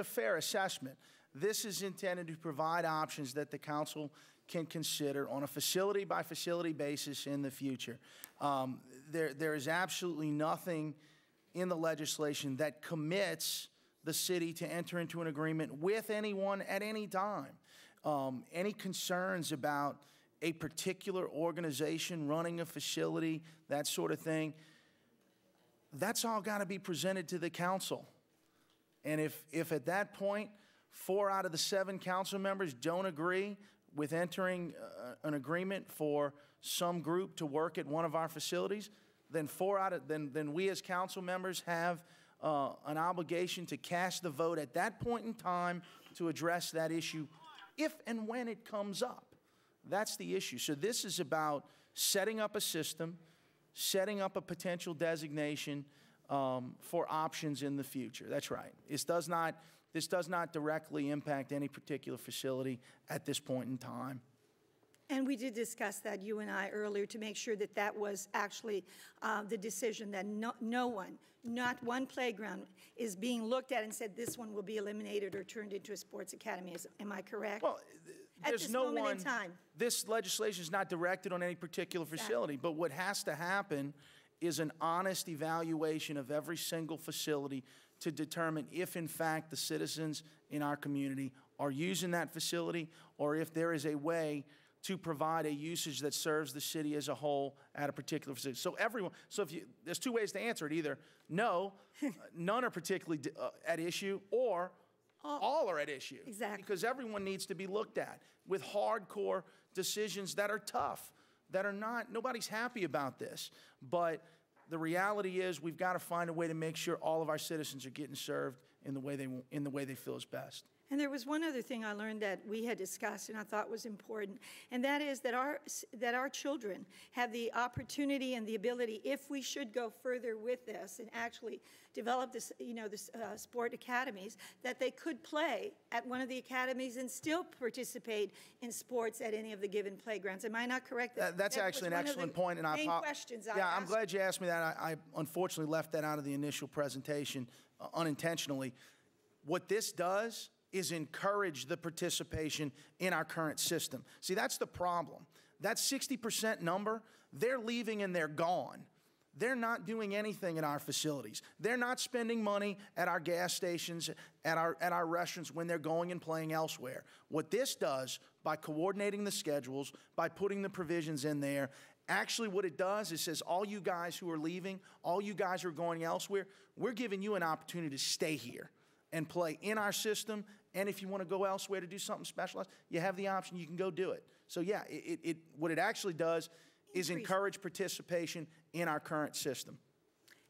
fair assessment. This is intended to provide options that the council can consider on a facility-by-facility basis in the future. There is absolutely nothing in the legislation that commits the city to enter into an agreement with anyone at any time. Any concerns about a particular organization running a facility, that sort of thing, that's all got to be presented to the council. And if at that point 4 out of the 7 council members don't agree with entering an agreement for some group to work at one of our facilities, then then we as council members have an obligation to cast the vote at that point in time to address that issue if and when it comes up. That's the issue. So this is about setting up a system, setting up a potential designation for options in the future. That's right. This does not directly impact any particular facility at this point in time. And we did discuss that, you and I, earlier, to make sure that that was actually the decision, that no one, not one playground, is being looked at and said this one will be eliminated or turned into a sports academy. Am I correct? Well, there's no one. At this moment in time. This legislation is not directed on any particular facility, but what has to happen is an honest evaluation of every single facility to determine if, in fact, the citizens in our community are using that facility, or if there is a way to provide a usage that serves the city as a whole at a particular facility. So there's 2 ways to answer it: either no, none are particularly at issue, or all are at issue. Exactly. Because everyone needs to be looked at with hardcore decisions that are tough, that are not, nobody's happy about this. But the reality is we've got to find a way to make sure all of our citizens are getting served in the way they feel is best. And there was one other thing I learned that we had discussed and I thought was important, and that is that our children have the opportunity and the ability, if we should go further with this and actually develop this, sport academies, that they could play at one of the academies and still participate in sports at any of the given playgrounds. Am I not correct? That's actually an excellent point, and I'm glad you asked me that. I unfortunately left that out of the initial presentation unintentionally. What this does is encourage the participation in our current system. See, that's the problem. That 60% number, they're leaving and they're gone. They're not doing anything at our facilities. They're not spending money at our gas stations, at our restaurants when they're going and playing elsewhere. What this does, by coordinating the schedules, by putting the provisions in there, actually what it does is says, all you guys who are leaving, all you guys who are going elsewhere, we're giving you an opportunity to stay here and play in our system. And if you want to go elsewhere to do something specialized, you have the option. You can go do it. So yeah, what it actually does is encourage participation in our current system.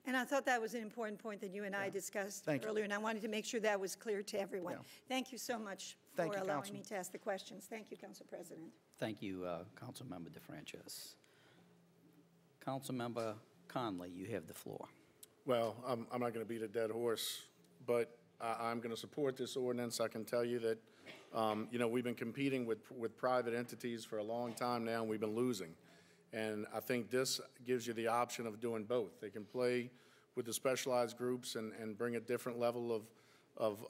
And I thought that was an important point that you and I discussed earlier, and I wanted to make sure that was clear to everyone. Yeah. Thank you so much for allowing me to ask the questions. Thank you, Council President. Thank you, Councilmember DeFrancis. Councilmember Conley, you have the floor. Well, I'm not going to beat a dead horse, but I'm going to support this ordinance. I can tell you that, we've been competing with private entities for a long time now, and we've been losing. And I think this gives you the option of doing both. They can play with the specialized groups and bring a different level of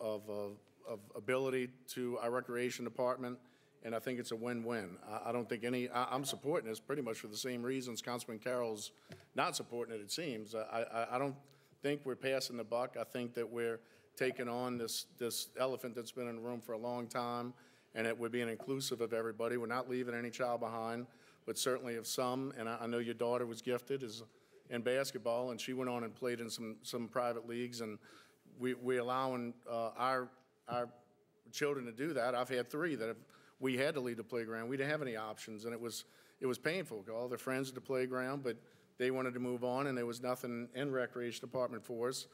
ability to our recreation department, and I think it's a win-win. I don't think I'm supporting this pretty much for the same reasons Councilman Carroll's not supporting it, it seems. I don't think we're passing the buck. I think that we're taking on this elephant that's been in the room for a long time, and that we're being inclusive of everybody. We're not leaving any child behind, but certainly of some. And I know your daughter was gifted in basketball, and she went on and played in some private leagues, and we're allowing our children to do that. I've had 3 that have we had to leave the playground. We didn't have any options, and it was painful. All their friends at the playground, but they wanted to move on, and there was nothing in recreation department for us.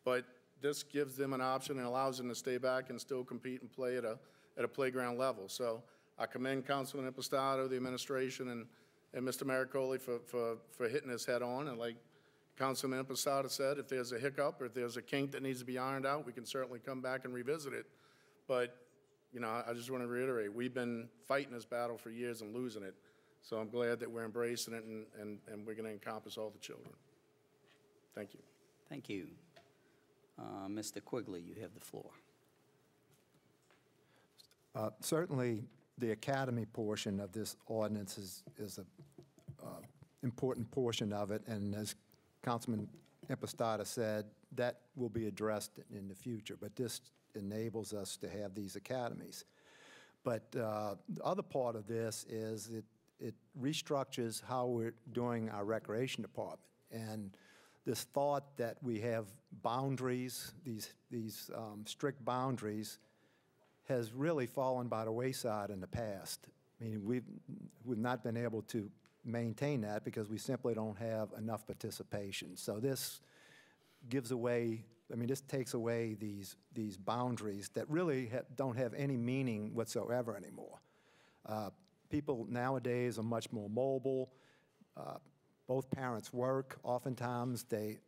But this gives them an option and allows them to stay back and still compete and play at a playground level. So I commend Councilman Impastato, the administration, and Mr. Maricoli for hitting this head on. And like Councilman Impastato said, if there's a hiccup or if there's a kink that needs to be ironed out, we can certainly come back and revisit it. But, you know, I just want to reiterate, we've been fighting this battle for years and losing it. So I'm glad that we're embracing it and we're going to encompass all the children. Thank you. Thank you. Mr. Quigley, you have the floor. Certainly, the academy portion of this ordinance is an important portion of it, and as Councilman Impastato said, that will be addressed in the future, but this enables us to have these academies. But the other part of this is it restructures how we're doing our recreation department, and this thought that we have boundaries, these strict boundaries, has really fallen by the wayside in the past. I mean, we've not been able to maintain that because we simply don't have enough participation. So this gives away, I mean, this takes away these boundaries that really don't have any meaning whatsoever anymore. People nowadays are much more mobile. Both parents work. Oftentimes they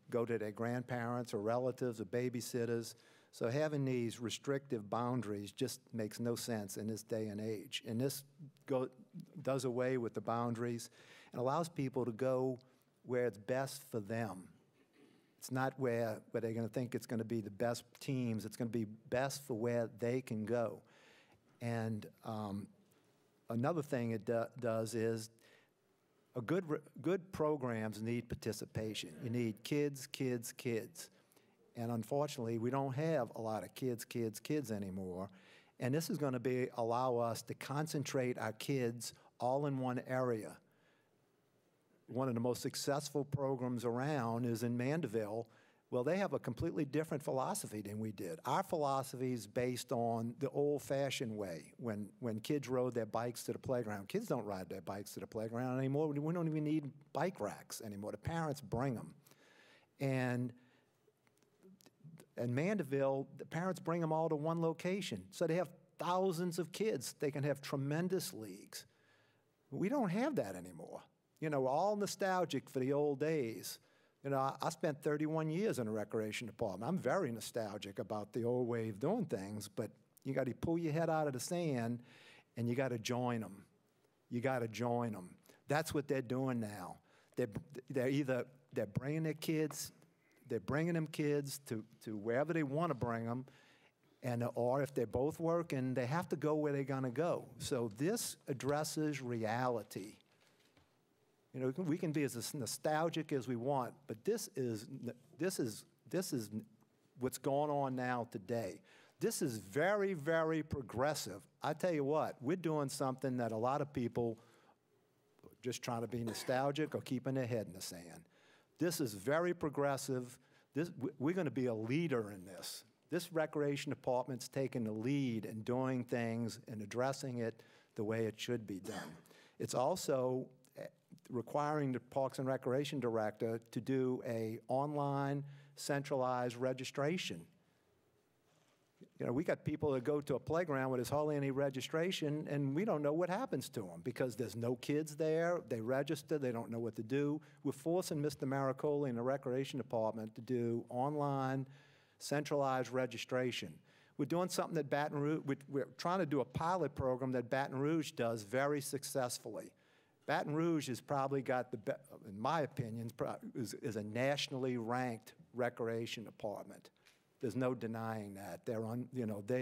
go to their grandparents or relatives or babysitters. So having these restrictive boundaries just makes no sense in this day and age. And this does away with the boundaries and allows people to go where it's best for them. It's not where they're going to think it's going to be the best teams. It's going to be best for where they can go. And another thing it does is good programs need participation. You need kids, kids, kids. And unfortunately, we don't have a lot of kids anymore. And this is going to allow us to concentrate our kids all in one area. One of the most successful programs around is in Mandeville. Well, they have a completely different philosophy than we did. Our philosophy is based on the old-fashioned way, when kids rode their bikes to the playground. Kids don't ride their bikes to the playground anymore. We don't even need bike racks anymore. The parents bring them. And in Mandeville, the parents bring them all to one location. So they have thousands of kids. They can have tremendous leagues. We don't have that anymore. You know, we're all nostalgic for the old days. You know, I spent 31 years in the recreation department. I'm very nostalgic about the old way of doing things, but you got to pull your head out of the sand and you got to join them. You got to join them. That's what they're doing now. They're bringing their kids. They're bringing them kids to wherever they want to bring them, or if they're both working, they have to go where they're going to go. So this addresses reality. You know, we can be as nostalgic as we want, but this is what's going on now today. This is very, very progressive. I tell you what, we're doing something that a lot of people are just trying to be nostalgic or keeping their head in the sand. This is very progressive. We're going to be a leader in this. This recreation department's taking the lead in doing things and addressing it the way it should be done. It's also requiring the Parks and Recreation Director to do an online centralized registration. You know, we got people that go to a playground where there's hardly any registration, and we don't know what happens to them because there's no kids there. They register. They don't know what to do. We're forcing Mr. Maricoli and the Recreation Department to do online centralized registration. We're doing something that Baton Rouge, we're trying to do a pilot program that Baton Rouge does very successfully. Baton Rouge has probably got in my opinion, is a nationally ranked recreation department. There's no denying that. They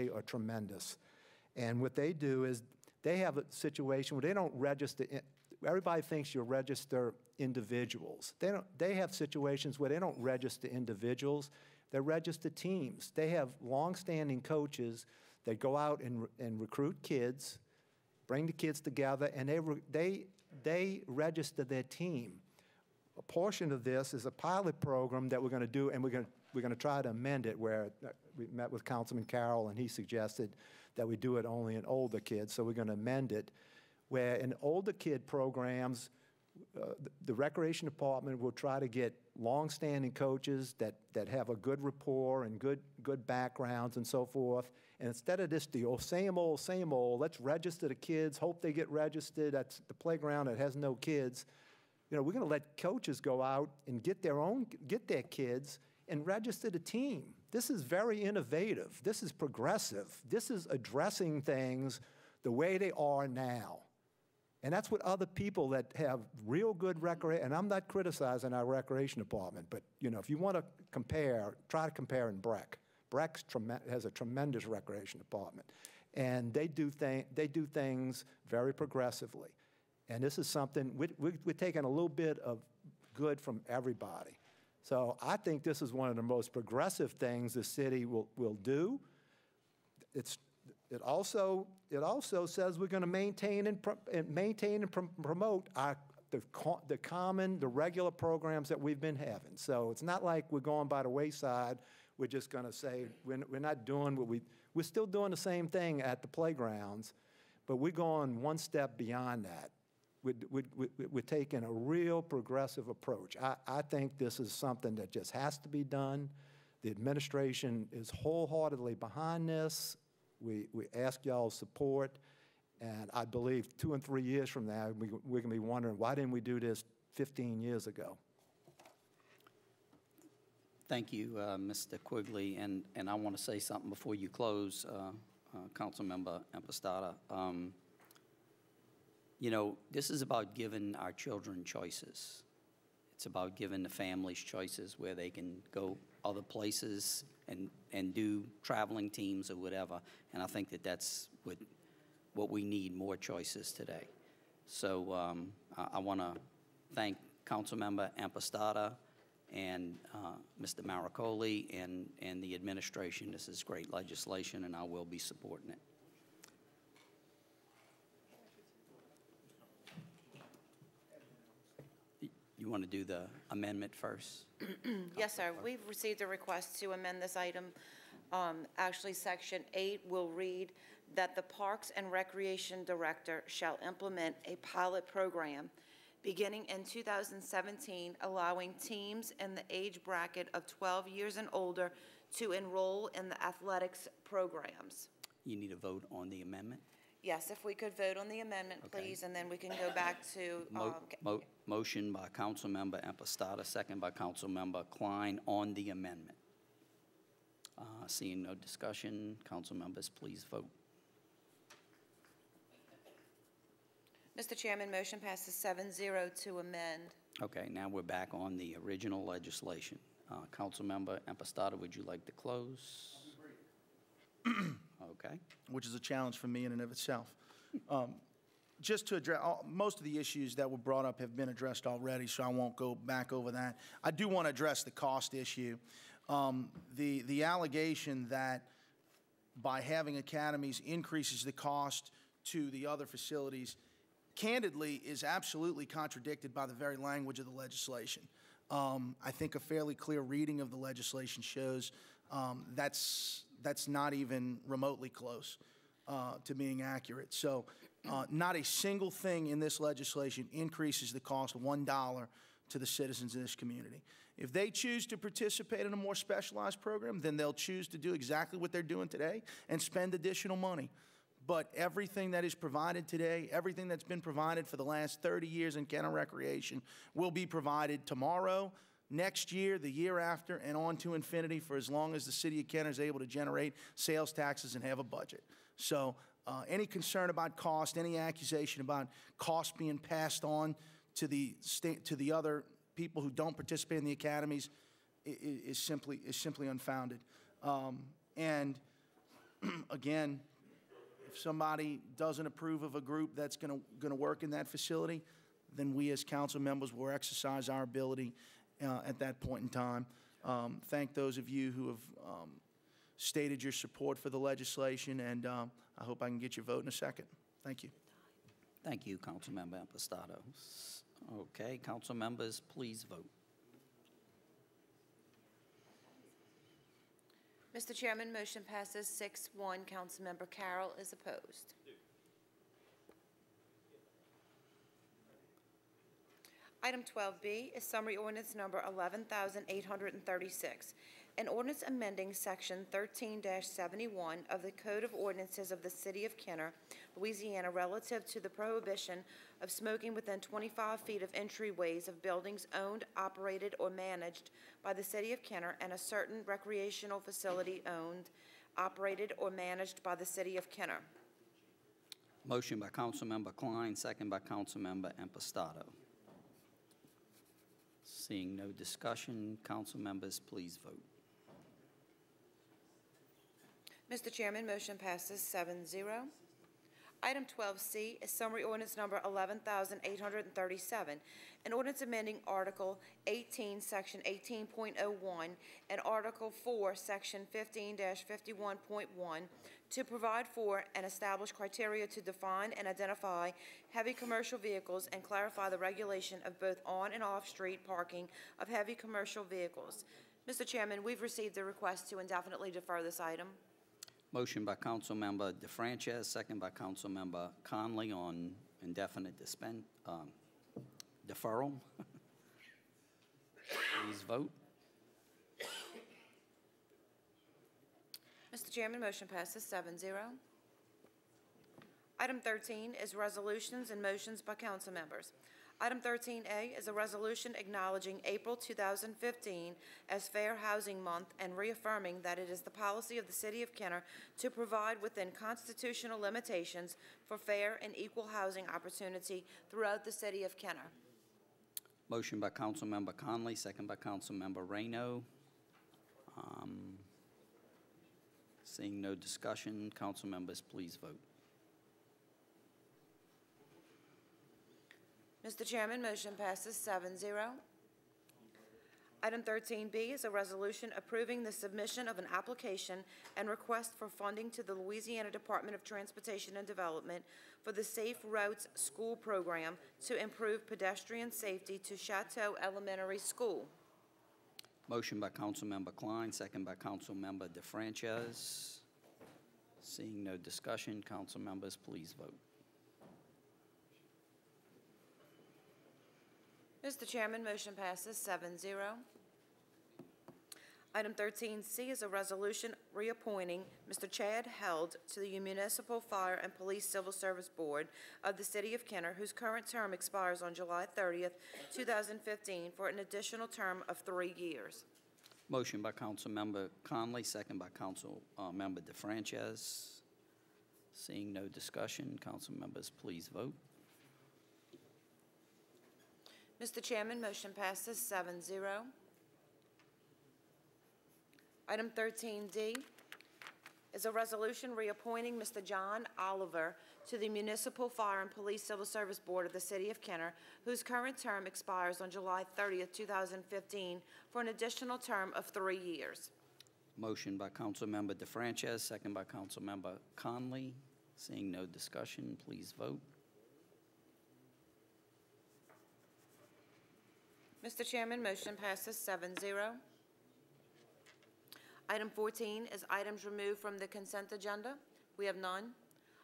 are tremendous. And what they do is they have a situation where they don't register. Everybody thinks you register individuals. They have situations where they don't register individuals. They register teams. They have longstanding coaches that go out and recruit kids, bring the kids together, and they register their team. a portion of this is a pilot program that we're going to do, and we're going to try to amend it where we met with Councilman Carroll, and he suggested that we do it only in older kids. So we're going to amend it where in older kid programs, the recreation department will try to get long-standing coaches that have a good rapport and good backgrounds and so forth. And instead of this the same old, let's register the kids, hope they get registered at the playground that has no kids. You know, we're going to let coaches go out and get their kids and register the team. This is very innovative. This is progressive. This is addressing things the way they are now. And that's what other people that have real good recreation, and I'm not criticizing our recreation department, but you know, if you want to compare, try to compare in Breck. Breck has a tremendous recreation department, and they do things very progressively. And this is something, we're taking a little bit of good from everybody. So I think this is one of the most progressive things the city will do. It also says we're going to maintain and promote the regular programs that we've been having. So it's not like we're going by the wayside. We're just going to say we're not doing what we're still doing the same thing at the playgrounds, but we're going one step beyond that. We're taking a real progressive approach. I think this is something that just has to be done. The administration is wholeheartedly behind this. We ask y'all's support, and I believe 2 and 3 years from now, we're going to be wondering, why didn't we do this 15 years ago? Thank you, Mr. Quigley, and I want to say something before you close, Councilmember Impastato. You know, this is about giving our children choices. It's about giving the families choices where they can go other places and do traveling teams or whatever. And I think that's what we need, more choices today. So I want to thank Councilmember Impastato and Mr. Maracoli and the administration. This is great legislation, and I will be supporting it. You want to do the amendment first? Yes, sir. We've received a request to amend this item. Actually, Section 8 will read that the Parks and Recreation Director shall implement a pilot program beginning in 2017, allowing teams in the age bracket of 12 years and older to enroll in the athletics programs. You need a vote on the amendment? Yes, if we could vote on the amendment, please, and then we can go back to... Motion by Councilmember Impastato, second by Councilmember Klein on the amendment. Seeing no discussion, council members, please vote. Mr. Chairman, motion passes 7-0 to amend. Okay, now we're back on the original legislation. Councilmember Impastato, would you like to close? Okay. Which is a challenge for me in and of itself. Just to address, most of the issues that were brought up have been addressed already, so I won't go back over that. I do want to address the cost issue. The allegation that by having academies increases the cost to the other facilities, candidly, is absolutely contradicted by the very language of the legislation. I think a fairly clear reading of the legislation shows that's not even remotely close to being accurate. So not a single thing in this legislation increases the cost of $1 to the citizens in this community. If they choose to participate in a more specialized program, then they'll choose to do exactly what they're doing today and spend additional money. But everything that is provided today, everything that's been provided for the last 30 years in Kenner Recreation will be provided tomorrow, next year, the year after, and on to infinity for as long as the city of Kenner is able to generate sales taxes and have a budget. So any concern about cost, any accusation about cost being passed on to the state, to the other people who don't participate in the academies is simply unfounded. And again, if somebody doesn't approve of a group that's going to work in that facility, then we as council members will exercise our ability at that point in time. Thank those of you who have stated your support for the legislation, and I hope I can get your vote in a second. Thank you. Thank you, Councilmember Impastato. Okay, council members, please vote. Mr. Chairman, motion passes 6-1. Councilmember Carroll is opposed. Item 12B is summary ordinance number 11,836, an ordinance amending section 13-71 of the Code of Ordinances of the City of Kenner, Louisiana, relative to the prohibition of smoking within 25 feet of entryways of buildings owned, operated, or managed by the City of Kenner and a certain recreational facility owned, operated, or managed by the City of Kenner. Motion by Councilmember Klein, second by Councilmember Impastato. Seeing no discussion, council members, please vote. Mr. Chairman, motion passes 7-0. Item 12C is summary ordinance number 11,837, an ordinance amending Article 18, Section 18.01, and Article 4, Section 15-51.1, to provide for and establish criteria to define and identify heavy commercial vehicles and clarify the regulation of both on- and off-street parking of heavy commercial vehicles. Mr. Chairman, we've received a request to indefinitely defer this item. Motion by Councilmember DeFrances, second by Councilmember Conley on indefinite deferral. Please vote. Mr. Chairman, motion passes 7-0. Item 13 is resolutions and motions by council members. Item 13A is a resolution acknowledging April 2015 as Fair Housing Month and reaffirming that it is the policy of the City of Kenner to provide within constitutional limitations for fair and equal housing opportunity throughout the City of Kenner. Motion by Councilmember Conley, second by Councilmember Reyno. Seeing no discussion, council members, please vote. Mr. Chairman, motion passes 7-0. Item 13B is a resolution approving the submission of an application and request for funding to the Louisiana Department of Transportation and Development for the Safe Routes School Program to improve pedestrian safety to Chateau Elementary School. Motion by Councilmember Klein, second by Councilmember DeFrances. Seeing no discussion, council members, please vote. Mr. Chairman, motion passes 7-0. Item 13C is a resolution reappointing Mr. Chad Held to the Municipal Fire and Police Civil Service Board of the City of Kenner, whose current term expires on July 30th, 2015, for an additional term of 3 years. Motion by Councilmember Conley, second by Councilmember DeFrances. Seeing no discussion, council members, please vote. Mr. Chairman, motion passes 7-0. Item 13D is a resolution reappointing Mr. John Oliver to the Municipal Fire and Police Civil Service Board of the City of Kenner, whose current term expires on July 30th, 2015, for an additional term of 3 years. Motion by Councilmember DeFrances, second by Councilmember Conley. Seeing no discussion, please vote. Mr. Chairman, motion passes 7-0. Item 14 is items removed from the consent agenda. We have none.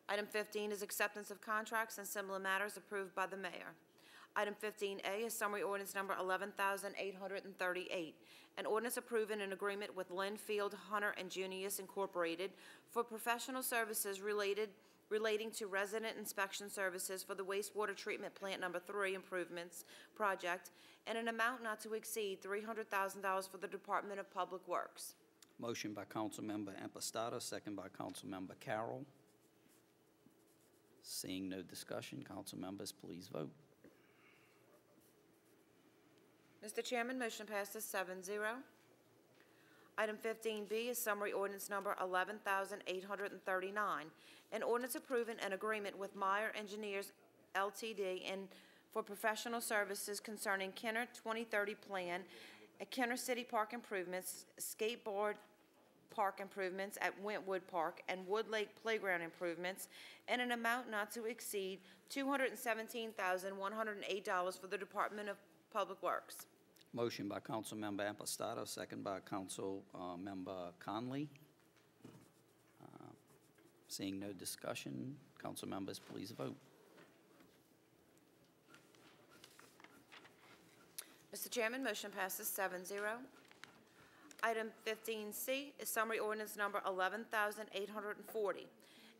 Item 15 is acceptance of contracts and similar matters approved by the mayor. Item 15A is summary ordinance number 11,838, an ordinance approving an agreement with Linfield, Hunter and Junius Incorporated for professional services relating to resident inspection services for the wastewater treatment plant number 3 improvements project, and an amount not to exceed $300,000 for the Department of Public Works. Motion by Councilmember Impastato, second by Councilmember Carroll. Seeing no discussion, council members, please vote. Mr. Chairman, motion passes 7-0. Item 15B is summary ordinance number 11,839, an ordinance approving an agreement with Meyer Engineers LTD and for professional services concerning Kenner 2030 Plan, Kenner City Park improvements, skateboard park improvements at Wentwood Park and Wood Lake Playground improvements in an amount not to exceed $217,108 for the Department of Public Works. Motion by Councilmember Impastato, second by Councilmember Conley. Seeing no discussion, council members, please vote. Mr. Chairman, motion passes 7-0. Item 15C is summary ordinance number 11,840.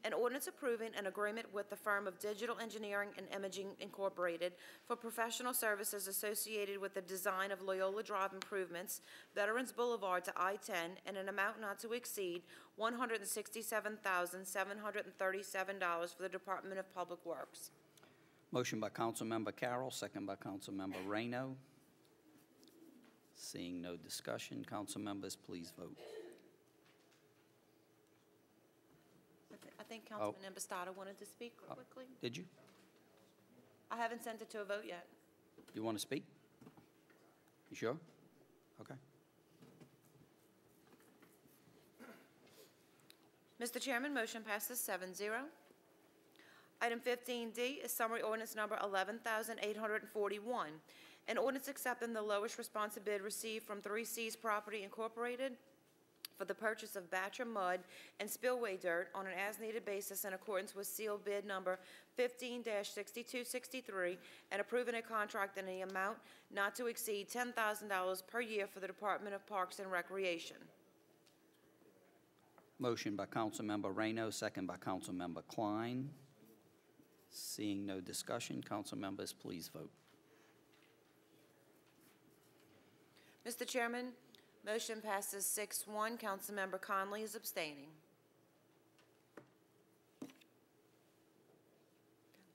An ordinance approving an agreement with the firm of Digital Engineering and Imaging Incorporated for professional services associated with the design of Loyola Drive improvements, Veterans Boulevard to I-10, in an amount not to exceed $167,737 for the Department of Public Works. Motion by Councilmember Carroll, second by Councilmember Reyno. Seeing no discussion, council members, please vote. I think Councilman Impastato wanted to speak quickly. Did you? I haven't sent it to a vote yet. You want to speak? You sure? Okay. Mr. Chairman, motion passes 7-0. Item 15D is summary ordinance number 11,841. An ordinance accepting the lowest responsive bid received from 3C's Property Incorporated for the purchase of batcher mud and spillway dirt on an as-needed basis in accordance with sealed bid number 15-6263 and approving a contract in the amount not to exceed $10,000 per year for the Department of Parks and Recreation. Motion by Councilmember Reyno, second by Councilmember Klein. Seeing no discussion, council members, please vote. Mr. Chairman, motion passes 6-1. Councilmember Conley is abstaining.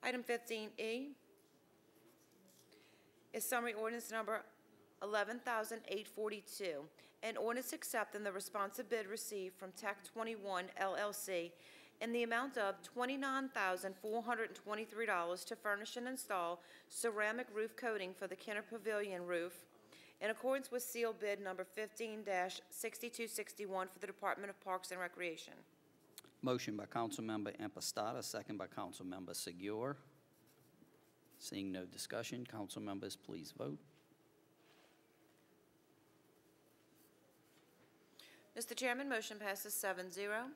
Item 15E is summary ordinance number 11,842. An ordinance accepting the responsive bid received from Tech 21 LLC in the amount of $29,423 to furnish and install ceramic roof coating for the Kenner Pavilion roof in accordance with sealed bid number 15-6261 for the Department of Parks and Recreation. Motion by Councilmember Impastato, second by Councilmember Segura. Seeing no discussion, council members, please vote. Mr. Chairman, motion passes 7-0.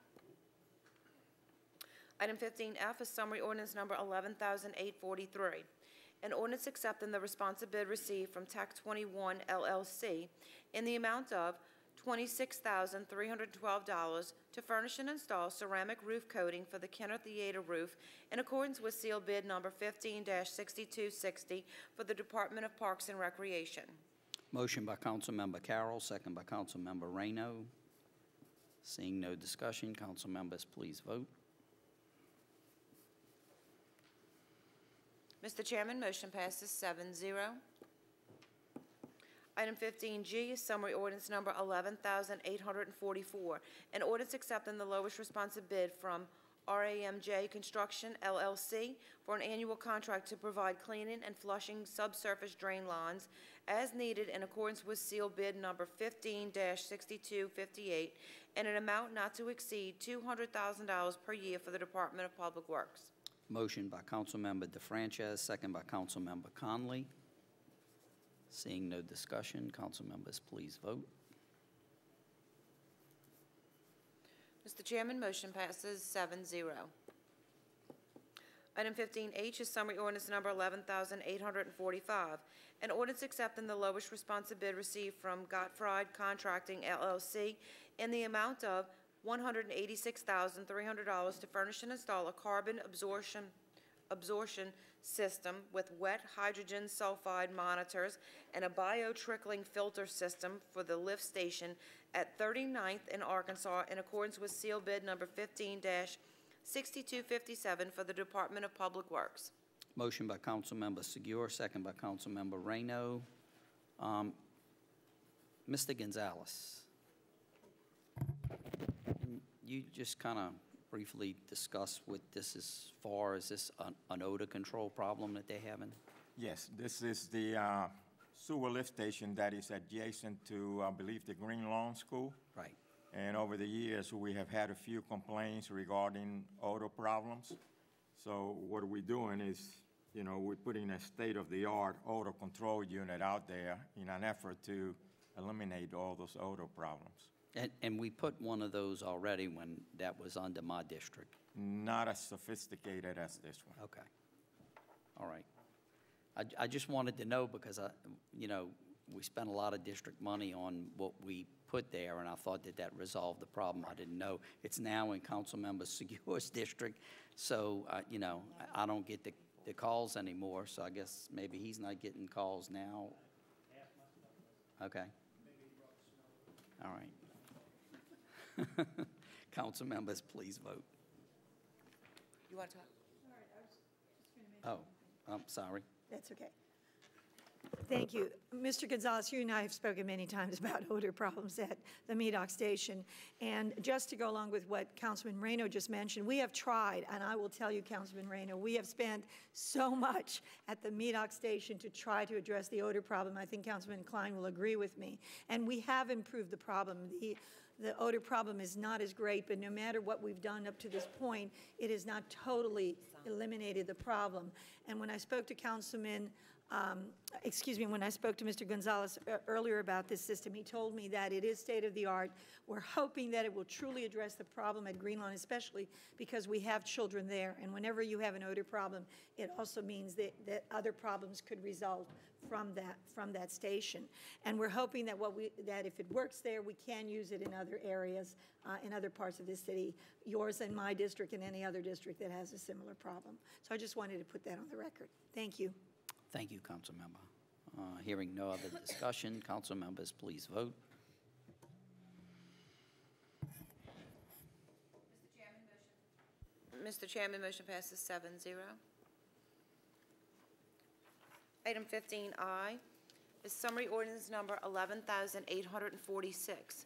Item 15F is summary ordinance number 11,843. An ordinance accepting the responsive bid received from Tech 21 LLC in the amount of $26,312 to furnish and install ceramic roof coating for the Kenner Theater roof in accordance with sealed bid number 15-6260 for the Department of Parks and Recreation. Motion by Councilmember Carroll, second by Councilmember Reyno. Seeing no discussion, council members, please vote. Mr. Chairman, motion passes 7-0. Item 15G is summary ordinance number 11,844. An ordinance accepting the lowest responsive bid from RAMJ Construction LLC for an annual contract to provide cleaning and flushing subsurface drain lines as needed in accordance with sealed bid number 15-6258 and an amount not to exceed $200,000 per year for the Department of Public Works. Motion by Councilmember DeFrances, second by Councilmember Conley. Seeing no discussion, council members, please vote. Mr. Chairman, motion passes 7-0. Item 15H is summary ordinance number 11,845. An ordinance accepting the lowest responsive bid received from Gottfried Contracting LLC in the amount of $186,300 to furnish and install a carbon absorption system with wet hydrogen sulfide monitors and a bio-trickling filter system for the lift station at 39th in Arkansas in accordance with seal bid number 15-6257 for the Department of Public Works. Motion by Councilmember Segura, second by Councilmember Reyno. Mr. Gonzalez, can you just kind of briefly discuss what this is far as this an odor control problem that they're having? Yes, this is the sewer lift station that is adjacent to, I believe, the Green Lawn School. Right. And over the years, we have had a few complaints regarding odor problems. So what we're doing is, you know, we're putting a state-of-the-art odor control unit out there in an effort to eliminate all those odor problems. And we put one of those already when that was under my district. Not as sophisticated as this one. Okay. All right. I just wanted to know because, you know, we spent a lot of district money on what we put there, and I thought that that resolved the problem. I didn't know. It's now in Councilmember Seguir's district, so, you know, I don't get the calls anymore, so I guess maybe he's not getting calls now. Okay. All right. Council members, please vote. You want to talk? Oh, I'm sorry. That's okay. Thank you. Mr. Gonzalez, you and I have spoken many times about odor problems at the MEDOC station. And just to go along with what Councilman Moreno just mentioned, we have tried, and I will tell you, Councilman Moreno, we have spent so much at the MEDOC station to try to address the odor problem. I think Councilman Klein will agree with me. And we have improved the problem. The odor problem is not as great, but no matter what we've done up to this point, it has not totally eliminated the problem. And when I spoke to when I spoke to Mr. Gonzalez earlier about this system, he told me that it is state-of-the-art. We're hoping that it will truly address the problem at Green Lawn, especially because we have children there. And whenever you have an odor problem, it also means that other problems could result from that station. And we're hoping that that if it works there, we can use it in other areas, in other parts of the city, yours and my district and any other district that has a similar problem. So I just wanted to put that on the record. Thank you. Thank you, Council Member. Hearing no other discussion, Council members, please vote. Mr. Chairman, motion passes 7-0. Item 15I is summary ordinance number 11,846.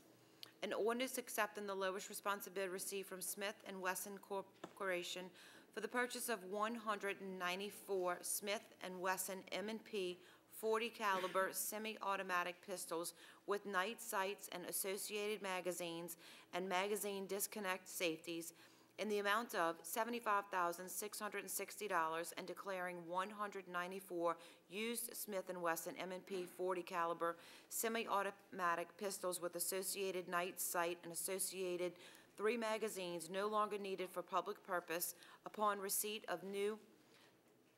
An ordinance accepting the lowest responsive bid received from Smith & Wesson Corporation for the purchase of 194 Smith & Wesson M&P 40 caliber semi-automatic pistols with night sights and associated magazines and magazine disconnect safeties in the amount of $75,660 and declaring 194 used Smith & Wesson M&P 40 caliber semi-automatic pistols with associated night sight and associated 3 magazines no longer needed for public purpose upon receipt of new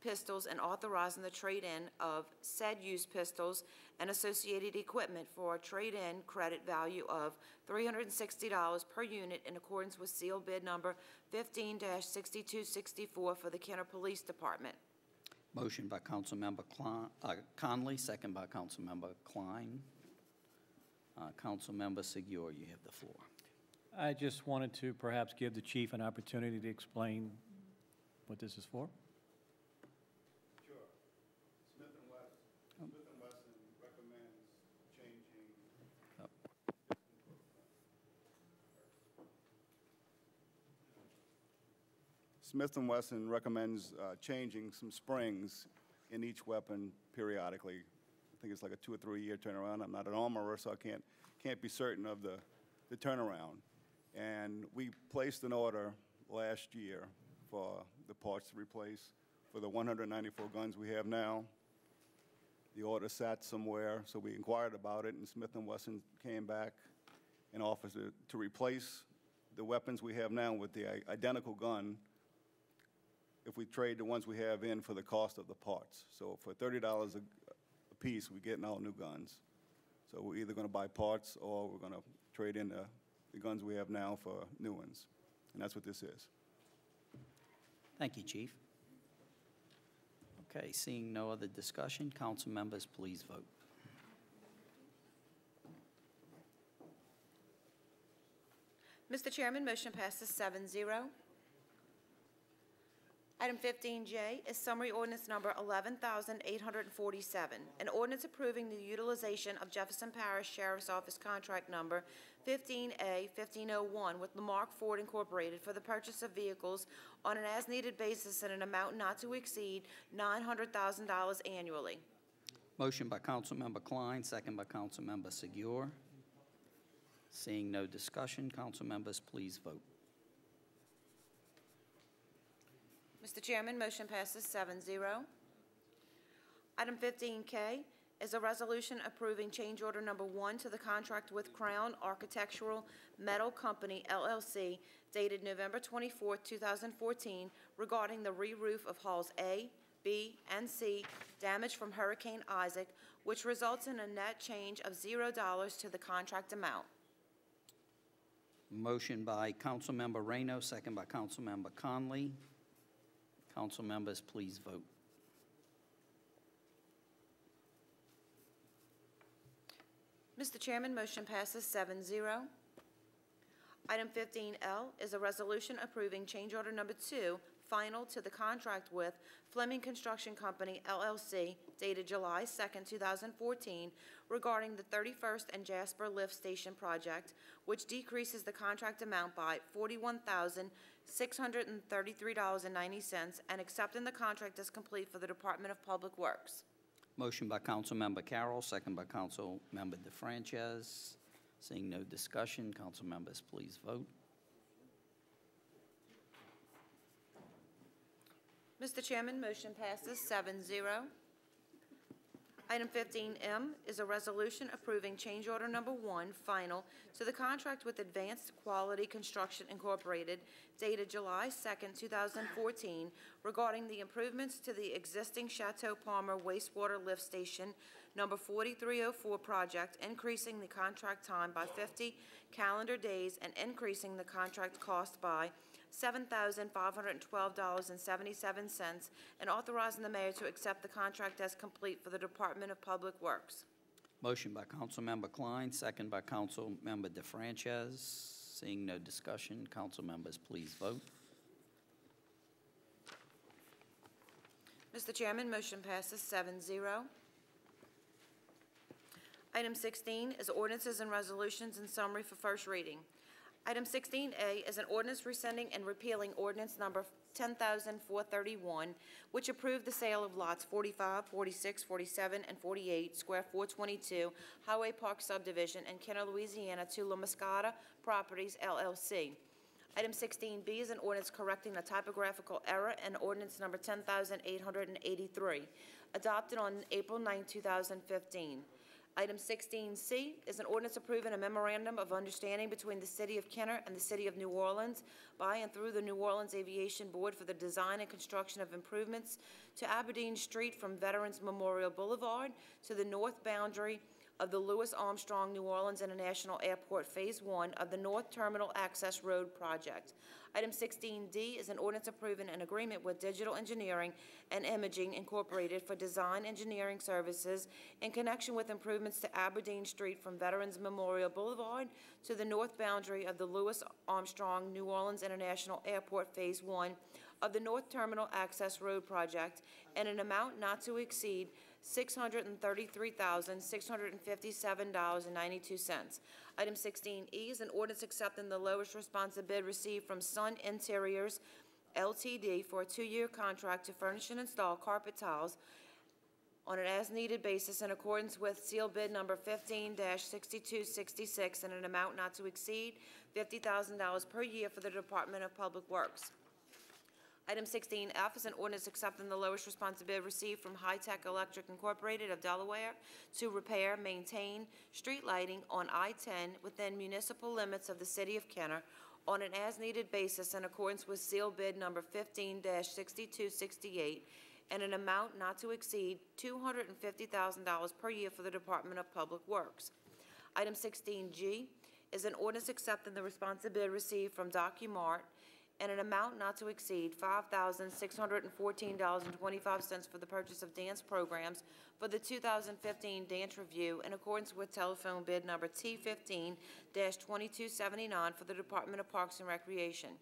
pistols and authorizing the trade-in of said used pistols and associated equipment for a trade-in credit value of $360 per unit in accordance with seal bid number 15-6264 for the Kenner Police Department. Motion by Councilmember Conley, second by Councilmember Klein. Councilmember Seguir, you have the floor. I just wanted to perhaps give the chief an opportunity to explain what this is for. Sure. Smith & Wesson recommends changing. Smith & Wesson recommends changing some springs in each weapon periodically. I think it's like a 2 or 3 year turnaround. I'm not an armorer, so I can't be certain of the turnaround. And we placed an order last year for the parts to replace for the 194 guns we have now. The order sat somewhere, so we inquired about it, and Smith & Wesson came back and offered to replace the weapons we have now with the identical gun if we trade the ones we have in for the cost of the parts. So for $30 a piece, we're getting all new guns. So we're either going to buy parts or we're going to trade in the guns we have now for new ones. And that's what this is. Thank you, Chief. Okay, seeing no other discussion, council members, please vote. Mr. Chairman, motion passes 7-0. Item 15J is summary ordinance number 11,847, an ordinance approving the utilization of Jefferson Parish Sheriff's Office contract number 15A-1501 with Lamarck Ford Incorporated for the purchase of vehicles on an as-needed basis in an amount not to exceed $900,000 annually. Motion by Councilmember Klein, second by Councilmember Seguir. Seeing no discussion, council members, please vote. Mr. Chairman, motion passes 7-0. Item 15K is a resolution approving change order number 1 to the contract with Crown Architectural Metal Company, LLC, dated November 24, 2014, regarding the re-roof of halls A, B, and C damaged from Hurricane Isaac, which results in a net change of $0 to the contract amount. Motion by Councilmember Reyno, second by Councilmember Conley. Council members, please vote. Mr. Chairman, motion passes 7-0. Item 15L is a resolution approving change order number 2, final to the contract with Fleming Construction Company, LLC, dated July 2nd, 2014, regarding the 31st and Jasper Lift Station project, which decreases the contract amount by $41,633.90 and accepting the contract as complete for the Department of Public Works. Motion by Councilmember Carroll, second by Councilmember DeFrances. Seeing no discussion, council members, please vote. Mr. Chairman, motion passes 7-0. Item 15M is a resolution approving change order number 1, final, to the contract with Advanced Quality Construction Incorporated, dated July 2nd, 2014, regarding the improvements to the existing Chateau Palmer wastewater lift station number 4304 project, increasing the contract time by 50 calendar days and increasing the contract cost by $7,512.77, and authorizing the mayor to accept the contract as complete for the Department of Public Works. Motion by Councilmember Klein, second by Councilmember DeFrances. Seeing no discussion, council members, please vote. Mr. Chairman, motion passes 7-0. Item 16 is ordinances and resolutions in summary for first reading. Item 16A is an ordinance rescinding and repealing ordinance number 10,431, which approved the sale of lots 45, 46, 47, and 48, square 422, Highway Park Subdivision in Kenner, Louisiana, to La Moscata Properties, LLC. Item 16B is an ordinance correcting a typographical error in ordinance number 10,883, adopted on April 9, 2015. Item 16C is an ordinance approving a memorandum of understanding between the City of Kenner and the City of New Orleans by and through the New Orleans Aviation Board for the design and construction of improvements to Aberdeen Street from Veterans Memorial Boulevard to the north boundary of the Louis Armstrong New Orleans International Airport Phase 1 of the North Terminal Access Road Project. Item 16D is an ordinance approving an agreement with Digital Engineering and Imaging Incorporated for design engineering services in connection with improvements to Aberdeen Street from Veterans Memorial Boulevard to the north boundary of the Louis Armstrong New Orleans International Airport Phase 1 of the North Terminal Access Road Project, and an amount not to exceed $633,657.92. Item 16E is an ordinance accepting the lowest responsive bid received from Sun Interiors LTD for a 2-year contract to furnish and install carpet tiles on an as-needed basis in accordance with seal bid number 15-6266, and an amount not to exceed $50,000 per year for the Department of Public Works. Item 16F is an ordinance accepting the lowest responsive bid received from High Tech Electric Incorporated of Delaware to repair, maintain street lighting on I-10 within municipal limits of the City of Kenner on an as-needed basis in accordance with seal bid number 15-6268, and an amount not to exceed $250,000 per year for the Department of Public Works. Item 16G is an ordinance accepting the responsive bid received from DocuMart and an amount not to exceed $5,614.25 for the purchase of dance programs for the 2015 Dance Review in accordance with telephone bid number T15-2279 for the Department of Parks and Recreation.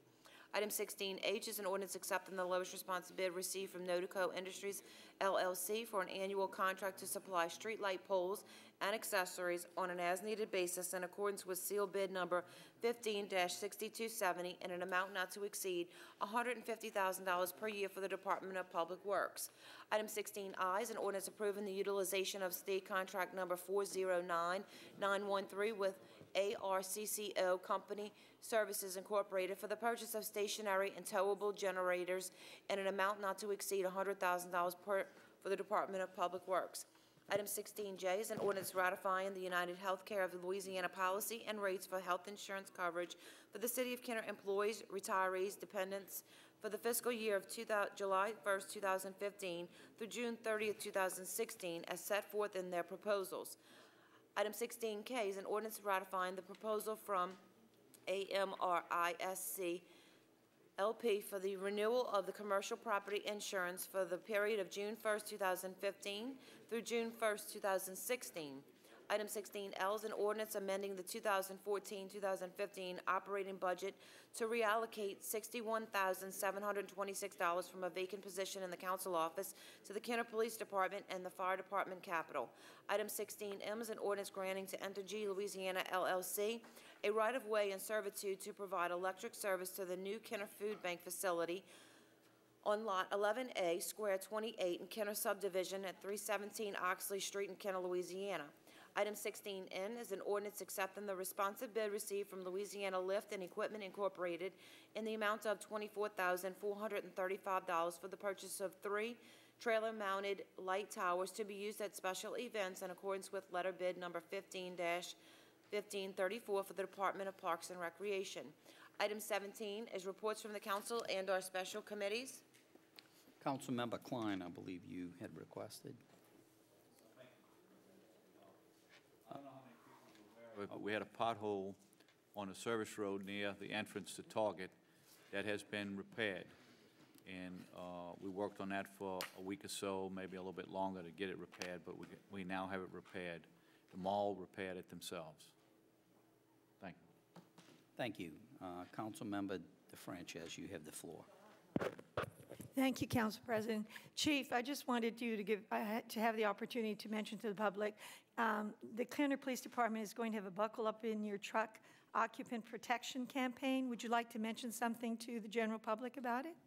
Item 16H is an ordinance accepting the lowest responsive bid received from Notico Industries, LLC for an annual contract to supply street light poles and accessories on an as-needed basis in accordance with seal bid number 15-6270, and an amount not to exceed $150,000 per year for the Department of Public Works. Item 16I is an ordinance approving the utilization of state contract number 409913 with ARCCO Company Services Incorporated for the purchase of stationary and towable generators in an amount not to exceed $100,000 for the Department of Public Works. Item 16J is an ordinance ratifying the United Healthcare of Louisiana policy and rates for health insurance coverage for the City of Kenner employees, retirees, dependents for the fiscal year of July 1st, 2015 through June 30th, 2016, as set forth in their proposals. Item 16K is an ordinance ratifying the proposal from AMRISC LP for the renewal of the commercial property insurance for the period of June 1st, 2015 through June 1st, 2016. Item 16L is an ordinance amending the 2014-2015 operating budget to reallocate $61,726 from a vacant position in the council office to the Kenner Police Department and the Fire Department capital. Item 16M is an ordinance granting to Entergy Louisiana LLC a right-of-way in servitude to provide electric service to the new Kenner Food Bank facility on Lot 11A, Square 28 in Kenner Subdivision at 317 Oxley Street in Kenner, Louisiana. Item 16N is an ordinance accepting the responsive bid received from Louisiana Lift and Equipment Incorporated in the amount of $24,435 for the purchase of 3 trailer-mounted light towers to be used at special events in accordance with letter bid number 15-1534 for the Department of Parks and Recreation. Item 17 is reports from the council and our special committees. Councilmember Klein, I believe you had requested. We had a pothole on a service road near the entrance to Target that has been repaired. And we worked on that for a week or so, maybe a little bit longer to get it repaired, but we now have it repaired. The mall repaired it themselves. Thank you. Thank you. Councilmember DeFrances, you have the floor. Thank you, Council President. Chief, I just wanted you to have the opportunity to mention to the public, the Kenner Police Department is going to have a Buckle Up in Your Truck occupant protection campaign. Would you like to mention something to the general public about it?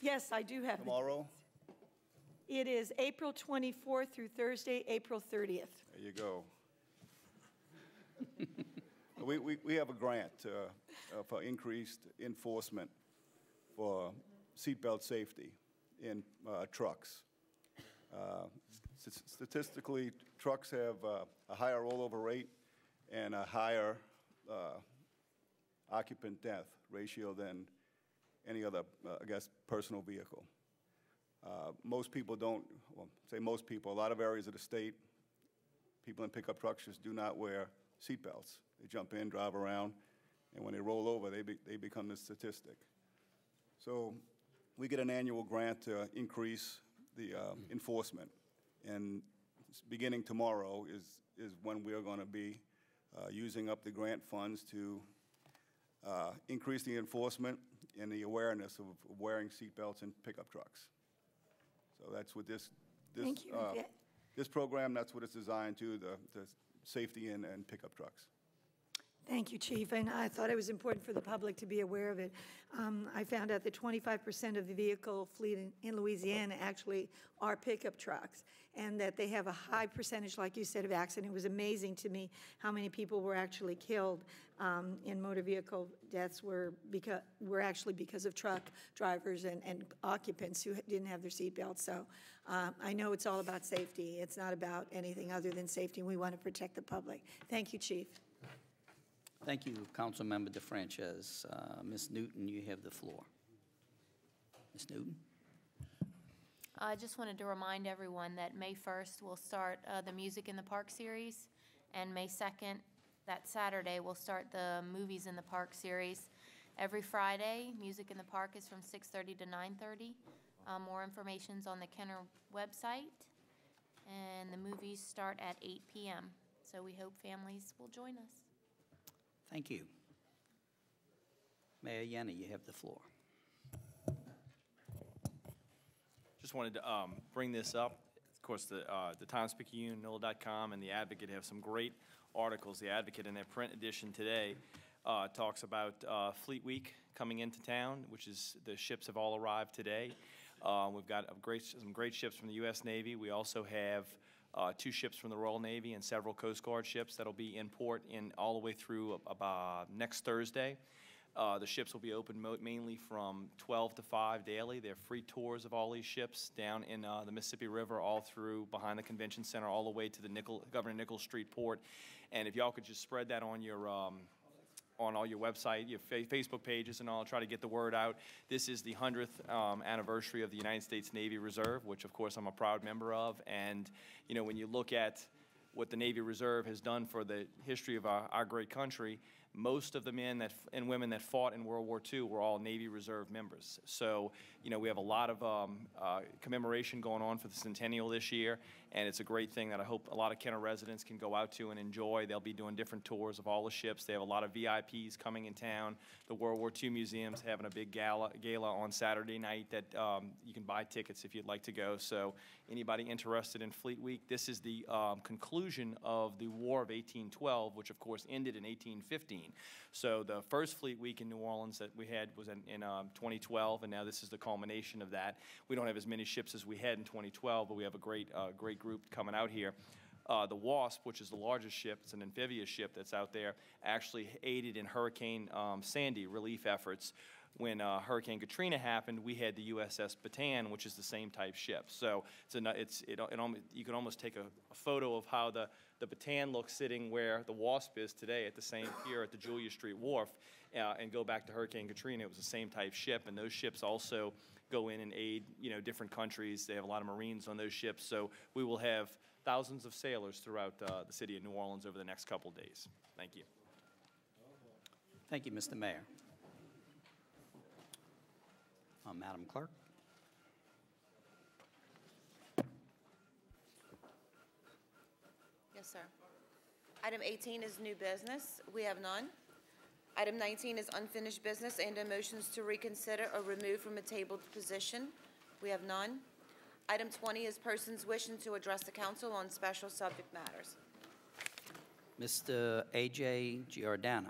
Yes, I do have. Tomorrow? It is April 24th through Thursday, April 30th. There you go. We have a grant for increased enforcement for seatbelt safety in trucks. Statistically, trucks have a higher rollover rate and a higher occupant death ratio than any other, I guess, personal vehicle. Most people don't, well, say most people, a lot of areas of the state, people in pickup trucks just do not wear seatbelts. They jump in, drive around, and when they roll over, they become the statistic. So we get an annual grant to increase the enforcement, and beginning tomorrow is when we are going to be using up the grant funds to increase the enforcement and the awareness of wearing seatbelts in pickup trucks. So that's what this program, that's what it's designed to, the safety in pickup trucks. Thank you, Chief, and I thought it was important for the public to be aware of it. I found out that 25% of the vehicle fleet in Louisiana actually are pickup trucks, and that they have a high percentage, like you said, of accidents. It was amazing to me how many people were actually killed in motor vehicle deaths were actually because of truck drivers and occupants who didn't have their seatbelts. So I know it's all about safety. It's not about anything other than safety, and we want to protect the public. Thank you, Chief. Thank you, Councilmember DeFrances. Ms. Newton, you have the floor. Ms. Newton? I just wanted to remind everyone that May 1st we'll start the Music in the Park series, and May 2nd, that Saturday, we'll start the Movies in the Park series. Every Friday, Music in the Park is from 6:30 to 9:30. More information's on the Kenner website, and the movies start at 8 p.m. So we hope families will join us. Thank you. Mayor Yenna, you have the floor. Just wanted to bring this up. Of course, the Times-Picayune, NOLA.com, and The Advocate have some great articles. The Advocate, in their print edition today, talks about Fleet Week coming into town, which is the ships have all arrived today. We've got some great ships from the U.S. Navy. We also have 2 ships from the Royal Navy and several Coast Guard ships that'll be in port all the way through about next Thursday. The ships will be open mainly from 12 to 5 daily. They're free tours of all these ships down in the Mississippi River, all through behind the Convention Center, all the way to the Governor Nichols Street Port. And if y'all could just spread that on your on all your website, your Facebook pages, and all, try to get the word out. This is the 100th anniversary of the United States Navy Reserve, which of course I'm a proud member of. And you know, when you look at what the Navy Reserve has done for the history of our great country, most of the men and women that fought in World War II were all Navy Reserve members. So, you know, we have a lot of commemoration going on for the centennial this year, and it's a great thing that I hope a lot of Kenner residents can go out to and enjoy. They'll be doing different tours of all the ships. They have a lot of VIPs coming in town. The World War II Museum's having a big gala on Saturday night that you can buy tickets if you'd like to go. So anybody interested in Fleet Week, this is the conclusion of the War of 1812, which of course ended in 1815. So the first Fleet Week in New Orleans that we had was in 2012, and now this is the culmination of that. We don't have as many ships as we had in 2012, but we have a great group coming out here. The Wasp, which is the largest ship, it's an amphibious ship that's out there, actually aided in Hurricane Sandy relief efforts. When Hurricane Katrina happened, we had the USS Bataan, which is the same type ship. So you can almost take a photo of how the Bataan looks sitting where the Wasp is today at the same pier at the Julia Street Wharf, and go back to Hurricane Katrina. It was the same type ship, and those ships also go in and aid, you know, different countries. They have a lot of Marines on those ships. So we will have thousands of sailors throughout the city of New Orleans over the next couple days. Thank you. Thank you, Mr. Mayor. Madam Clerk. Yes, sir. Item 18 is new business. We have none. Item 19 is unfinished business and motions to reconsider or remove from a tabled position. We have none. Item 20 is persons wishing to address the council on special subject matters. Mr. A.J. Giordano.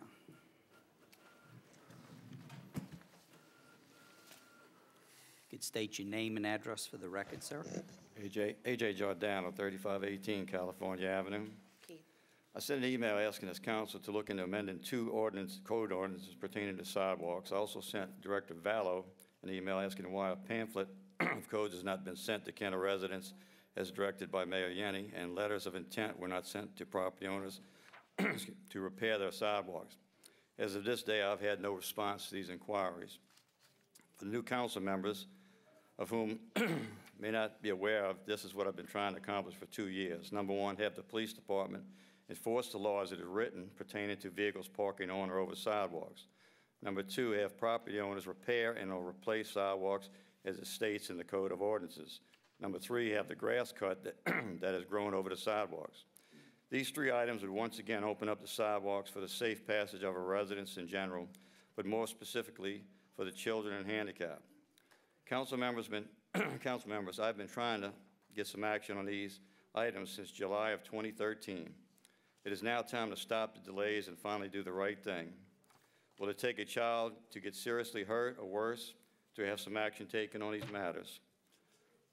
Could state your name and address for the record, sir. A.J. Giordano, 3518 California Avenue. Keith. I sent an email asking this council to look into amending 2 code ordinances pertaining to sidewalks. I also sent Director Vallow an email asking why a pamphlet of codes has not been sent to Kenner residents as directed by Mayor Yenny, and letters of intent were not sent to property owners to repair their sidewalks. As of this day, I've had no response to these inquiries. For the new council members, of whom may not be aware of, this is what I've been trying to accomplish for 2 years. Number 1, have the police department enforce the laws that are written pertaining to vehicles parking on or over sidewalks. Number 2, have property owners repair and or replace sidewalks as it states in the Code of Ordinances. Number 3, have the grass cut that has grown over the sidewalks. These 3 items would once again open up the sidewalks for the safe passage of our residents in general, but more specifically for the children and handicapped. Council members, I've been trying to get some action on these items since July of 2013. It is now time to stop the delays and finally do the right thing. Will it take a child to get seriously hurt or worse to have some action taken on these matters?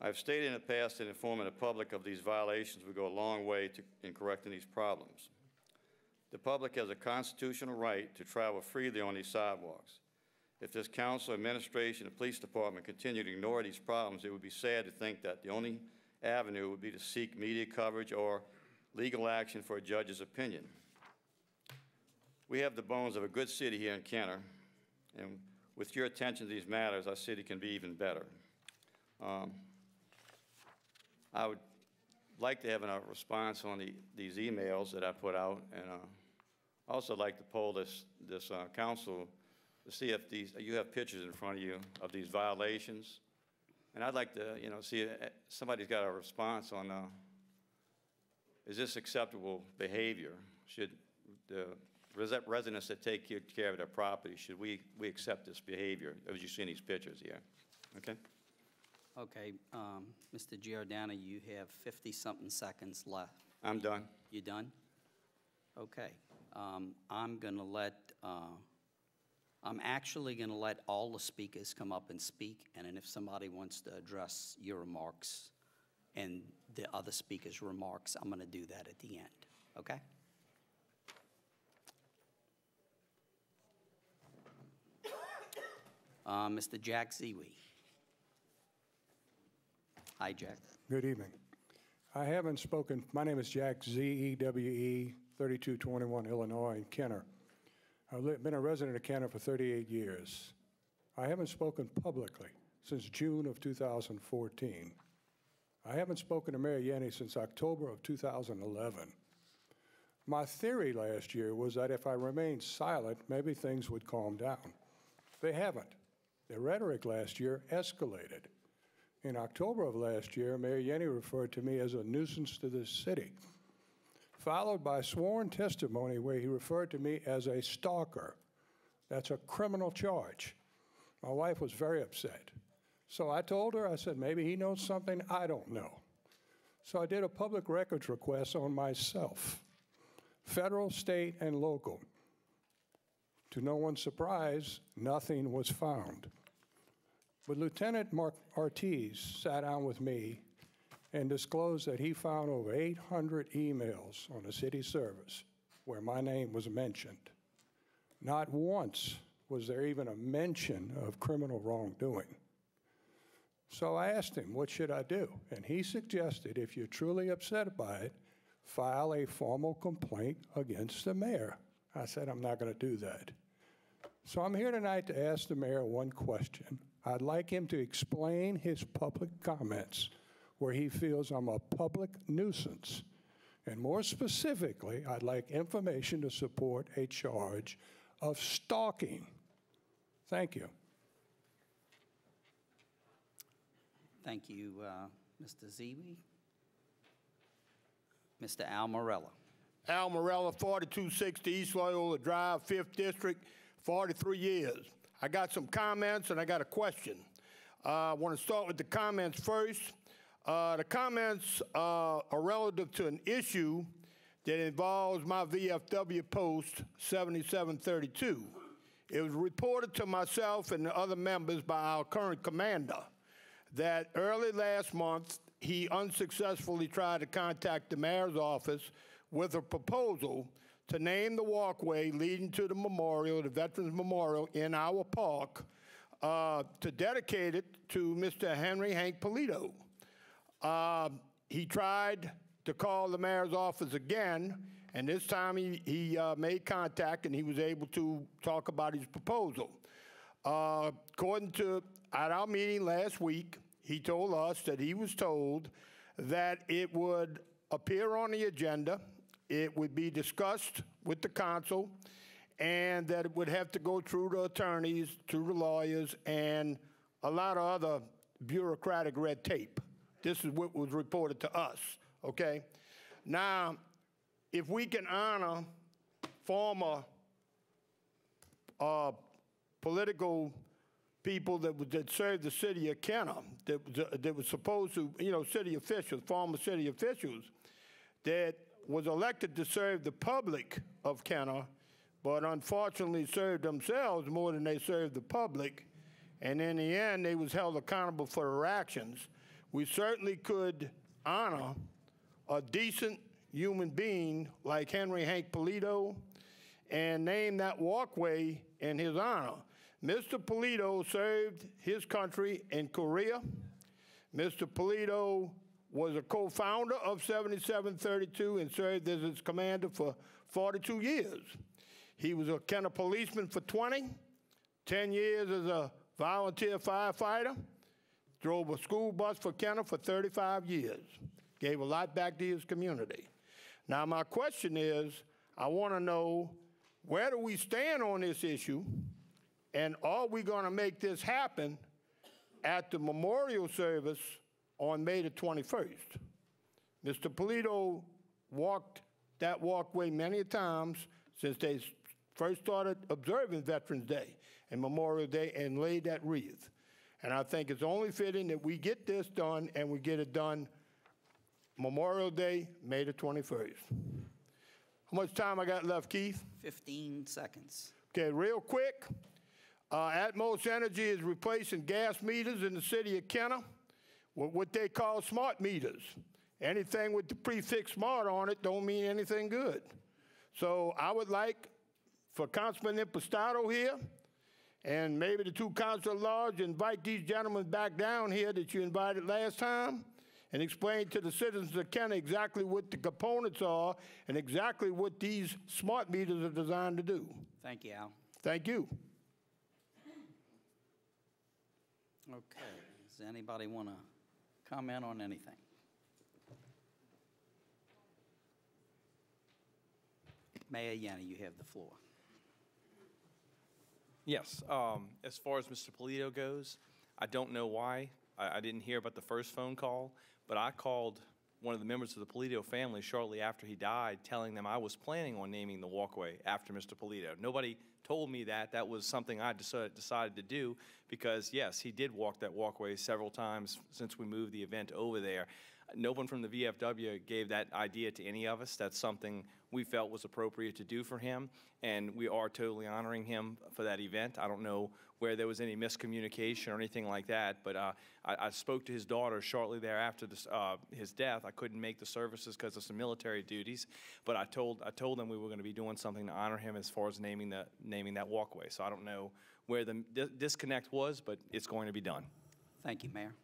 I've stated in the past that informing the public of these violations would go a long way in correcting these problems. The public has a constitutional right to travel freely on these sidewalks. If this council, administration, and police department continue to ignore these problems, it would be sad to think that the only avenue would be to seek media coverage or legal action for a judge's opinion. We have the bones of a good city here in Kenner, and with your attention to these matters, our city can be even better. I would like to have a response on these emails that I put out, and also like to poll this council to see if you have pictures in front of you of these violations. And I'd like to, see if somebody's got a response on, is this acceptable behavior? Should the residents that take care of their property, should we accept this behavior, as you see in these pictures here? Okay? Okay, Mr. Giordano, you have 50-something seconds left. I'm done. You done? Okay. I'm actually going to let all the speakers come up and speak, and then if somebody wants to address your remarks, and the other speaker's remarks. I'm going to do that at the end, okay? Mr. Jack Zewe. Hi, Jack. Good evening. I haven't spoken, my name is Jack Zewe, 3221 Illinois in Kenner. I've been a resident of Kenner for 38 years. I haven't spoken publicly since June of 2014. I haven't spoken to Mayor Yenny since October of 2011. My theory last year was that if I remained silent, maybe things would calm down. They haven't. The rhetoric last year escalated. In October of last year, Mayor Yenny referred to me as a nuisance to this city, followed by sworn testimony where he referred to me as a stalker. That's a criminal charge. My wife was very upset. So I told her, I said, maybe he knows something I don't know. So I did a public records request on myself, federal, state, and local. To no one's surprise, nothing was found. But Lieutenant Mark Ortiz sat down with me and disclosed that he found over 800 emails on the city service where my name was mentioned. Not once was there even a mention of criminal wrongdoing. So I asked him, what should I do? And he suggested, if you're truly upset by it, file a formal complaint against the mayor. I said, I'm not going to do that. So I'm here tonight to ask the mayor one question. I'd like him to explain his public comments where he feels I'm a public nuisance. And more specifically, I'd like information to support a charge of stalking. Thank you. Thank you, Mr. Zewe. Mr. Al Morella. Al Morella, 4260 East Loyola Drive, 5th District, 43 years. I got some comments and I got a question. I want to start with the comments first. The comments are relative to an issue that involves my VFW post 7732. It was reported to myself and the other members by our current commander that early last month he unsuccessfully tried to contact the mayor's office with a proposal to name the walkway leading to the memorial, the Veterans Memorial in our park, to dedicate it to Mr. Henry Hank Polito. He tried to call the mayor's office again, and this time he made contact and he was able to talk about his proposal. According to, at our meeting last week, he told us that he was told that it would appear on the agenda, it would be discussed with the council, and that it would have to go through the attorneys, through the lawyers, and a lot of other bureaucratic red tape. This is what was reported to us, okay? Now, if we can honor former political people that served the city of Kenner, that was supposed to, you know, city officials, former city officials, that was elected to serve the public of Kenner, but unfortunately served themselves more than they served the public, and in the end, they was held accountable for their actions. We certainly could honor a decent human being like Henry Hank Polito and name that walkway in his honor. Mr. Polito served his country in Korea. Mr. Polito was a co-founder of 7732 and served as its commander for 42 years. He was a Kenner policeman for 20, 10 years as a volunteer firefighter, drove a school bus for Kenner for 35 years, gave a lot back to his community. Now, my question is, I want to know, where do we stand on this issue, and are we going to make this happen at the memorial service on May the 21st? Mr. Polito walked that walkway many times since they first started observing Veterans Day and Memorial Day and laid that wreath. And I think it's only fitting that we get this done and we get it done Memorial Day, May the 21st. How much time I got left, Keith? 15 seconds. Okay, real quick. Atmos Energy is replacing gas meters in the city of Kenner. what they call smart meters. Anything with the prefix smart on it don't mean anything good. So I would like for Councilman Impastato here, and maybe the two council at large, invite these gentlemen back down here that you invited last time and explain to the citizens of Kenner exactly what the components are and exactly what these smart meters are designed to do. Thank you, Al. Thank you. Okay, does anybody want to comment on anything? Mayor Yanni, you have the floor. Yes, as far as Mr. Polito goes, I don't know why. I didn't hear about the first phone call, but I called one of the members of the Polito family shortly after he died, telling them I was planning on naming the walkway after Mr. Polito. Nobody told me that. That was something I decided to do because, yes, he did walk that walkway several times since we moved the event over there. No one from the VFW gave that idea to any of us. That's something we felt was appropriate to do for him, and we are totally honoring him for that event. I don't know where there was any miscommunication or anything like that, but I spoke to his daughter shortly thereafter his death. I couldn't make the services because of some military duties, but I told them we were going to be doing something to honor him as far as naming that walkway. So I don't know where the disconnect was, but it's going to be done. Thank you, Mayor.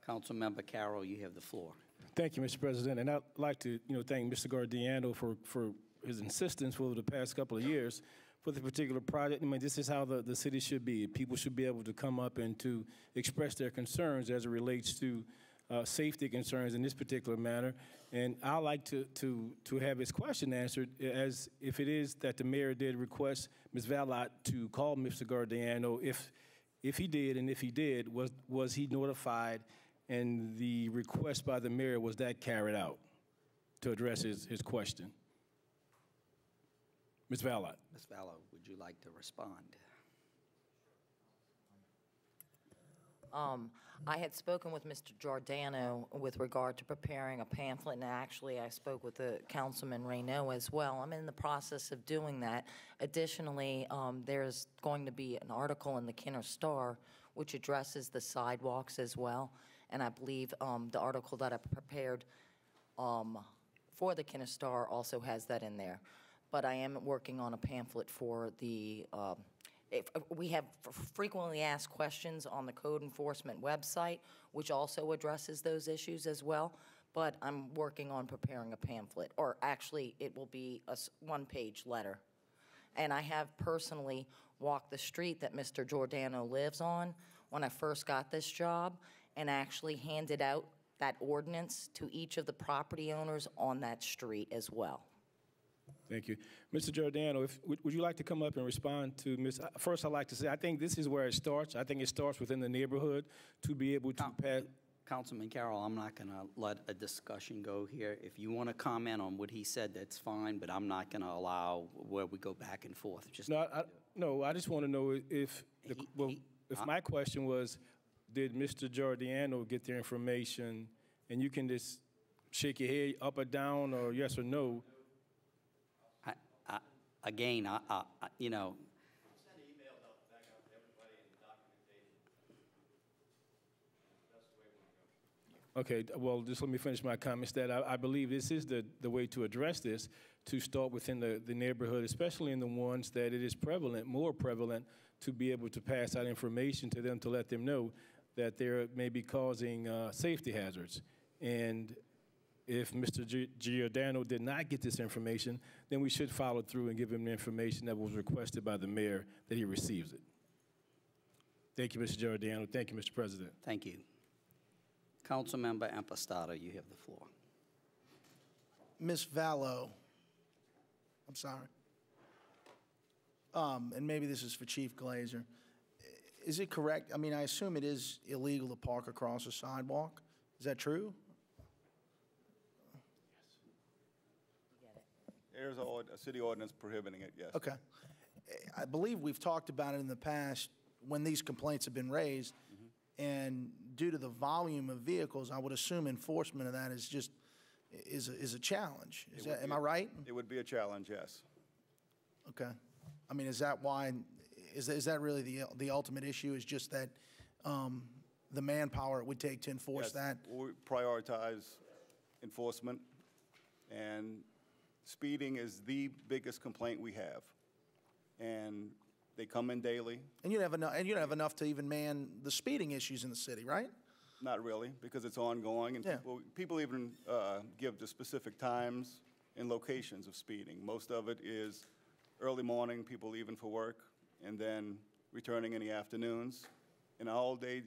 Councilmember Carroll, you have the floor. Thank you, Mr. President, and I'd like to, thank Mr. Guardiano for his insistence over the past couple of years for the particular project. I mean, this is how the city should be. People should be able to come up and to express their concerns as it relates to safety concerns in this particular matter. And I'd like to have his question answered as if it is that the mayor did request Ms. Valot to call Mr. Guardiano. If he did, and if he did, was he notified? And the request by the mayor, was that carried out to address his question? Ms. Valot. Ms. Valot, would you like to respond? I had spoken with Mr. Giordano with regard to preparing a pamphlet, and actually I spoke with the Councilman Raynaud as well. I'm in the process of doing that. Additionally, there's going to be an article in the Kenner Star which addresses the sidewalks as well, and I believe the article that I prepared for the Kenner Star also has that in there. But I am working on a pamphlet for the we have frequently asked questions on the code enforcement website, which also addresses those issues as well. But I'm working on preparing a pamphlet, or actually it will be a one-page letter. And I have personally walked the street that Mr. Giordano lives on when I first got this job, and actually handed out that ordinance to each of the property owners on that street as well. Thank you. Mr. Giordano, would you like to come up and respond to Ms. First, I'd like to say, I think this is where it starts. I think it starts within the neighborhood to be able to pass. Councilman Carroll, I'm not going to let a discussion go here. If you want to comment on what he said, that's fine, but I'm not going to allow where we go back and forth. Just I just want to know if my question was, did Mr. Giordano get their information? And you can just shake your head up or down or yes or no. Again, Okay, well, just let me finish my comments that I believe this is the way to address this, to start within the neighborhood, especially in the ones that it is more prevalent, to be able to pass out information to them to let them know that they may be causing safety hazards. And if Mr. Giordano did not get this information, then we should follow through and give him the information that was requested by the mayor, that he receives it. Thank you, Mr. Giordano. Thank you, Mr. President. Thank you. Councilmember Impastato, you have the floor. Ms. Vallow, I'm sorry. And maybe this is for Chief Glazer. Is it correct? I mean, I assume it is illegal to park across a sidewalk. Is that true? There's a city ordinance prohibiting it, yes. Okay. I believe we've talked about it in the past when these complaints have been raised, and due to the volume of vehicles, I would assume enforcement of that is a challenge. Am I right? It would be a challenge, yes. Okay. I mean, is that why? Is that really the ultimate issue? Is just that the manpower it would take to enforce Yes, that? We prioritize enforcement, and speeding is the biggest complaint we have. And they come in daily. And you don't have enough to even man the speeding issues in the city, right? Not really, because it's ongoing, and Yeah. people even give the specific times and locations of speeding. Most of it is early morning, people leaving for work, and then returning in the afternoons, and all day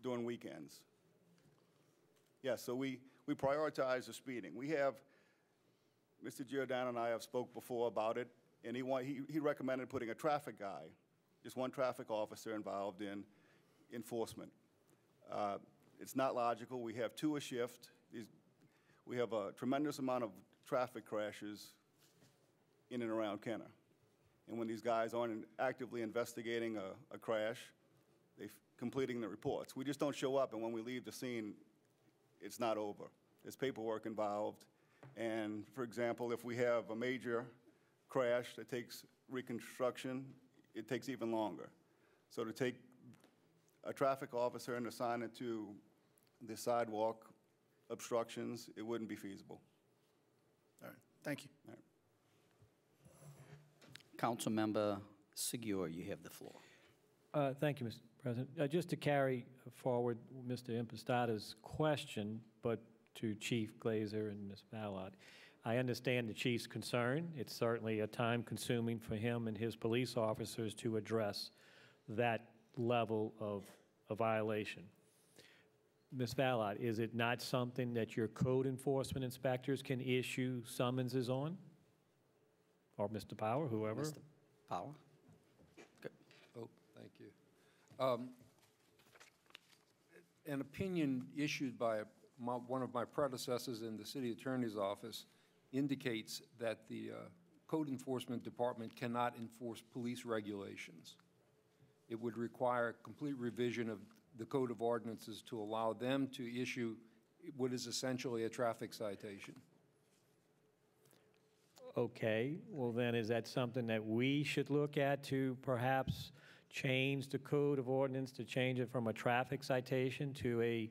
during weekends. Yeah, so we prioritize the speeding. We have, Mr. Giordano and I have spoke before about it, and he recommended putting a traffic guy, just one traffic officer involved in enforcement. It's not logical. We have 2 a shift. We have a tremendous amount of traffic crashes in and around Kenner. And when these guys aren't actively investigating a crash, they're completing the reports. We just don't show up, and when we leave the scene, it's not over. There's paperwork involved. And for example, if we have a major crash that takes reconstruction, it takes even longer. So to take a traffic officer and assign it to the sidewalk obstructions, it wouldn't be feasible. All right, thank you. All right. Councilmember Segura, you have the floor. Thank you, Mr. President. Just to carry forward Mr. Impostato's question, but to Chief Glazer and Ms. Ballard, I understand the chief's concern. It's certainly a time-consuming for him and his police officers to address that level of a violation. Ms. Ballard, is it not something that your code enforcement inspectors can issue summonses on? Or Mr. Power, whoever? Mr. Power? Oh, thank you. An opinion issued by one of my predecessors in the city attorney's office indicates that the code enforcement department cannot enforce police regulations. It would require a complete revision of the code of ordinances to allow them to issue what is essentially a traffic citation. Okay, well then, is that something that we should look at to perhaps change the code of ordinance, to change it from a traffic citation to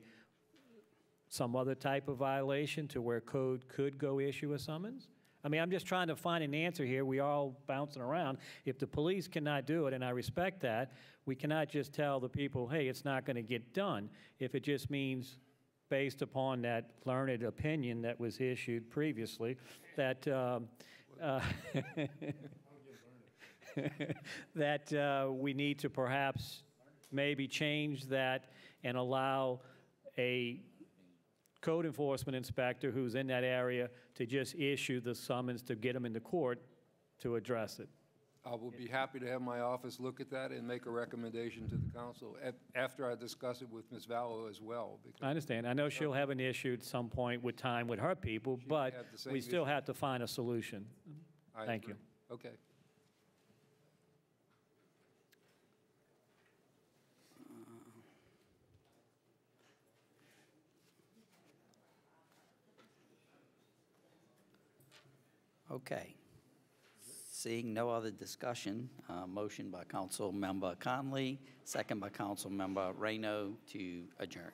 some other type of violation to where code could go issue a summons? I mean, I'm just trying to find an answer here. We all bouncing around. If the police cannot do it, and I respect that, we cannot just tell the people, hey, it's not going to get done. If it just means, based upon that learned opinion that was issued previously, that that we need to perhaps maybe change that and allow a code enforcement inspector who's in that area to just issue the summons to get them into court to address it. I will be happy to have my office look at that and make a recommendation to the council after I discuss it with Ms. Vallow as well. I understand. I know she'll have an issue at some point with time with her people, but we still have to find a solution. Thank you. Okay. Okay. Seeing no other discussion, motion by Councilmember Conley, second by Councilmember Reyno to adjourn.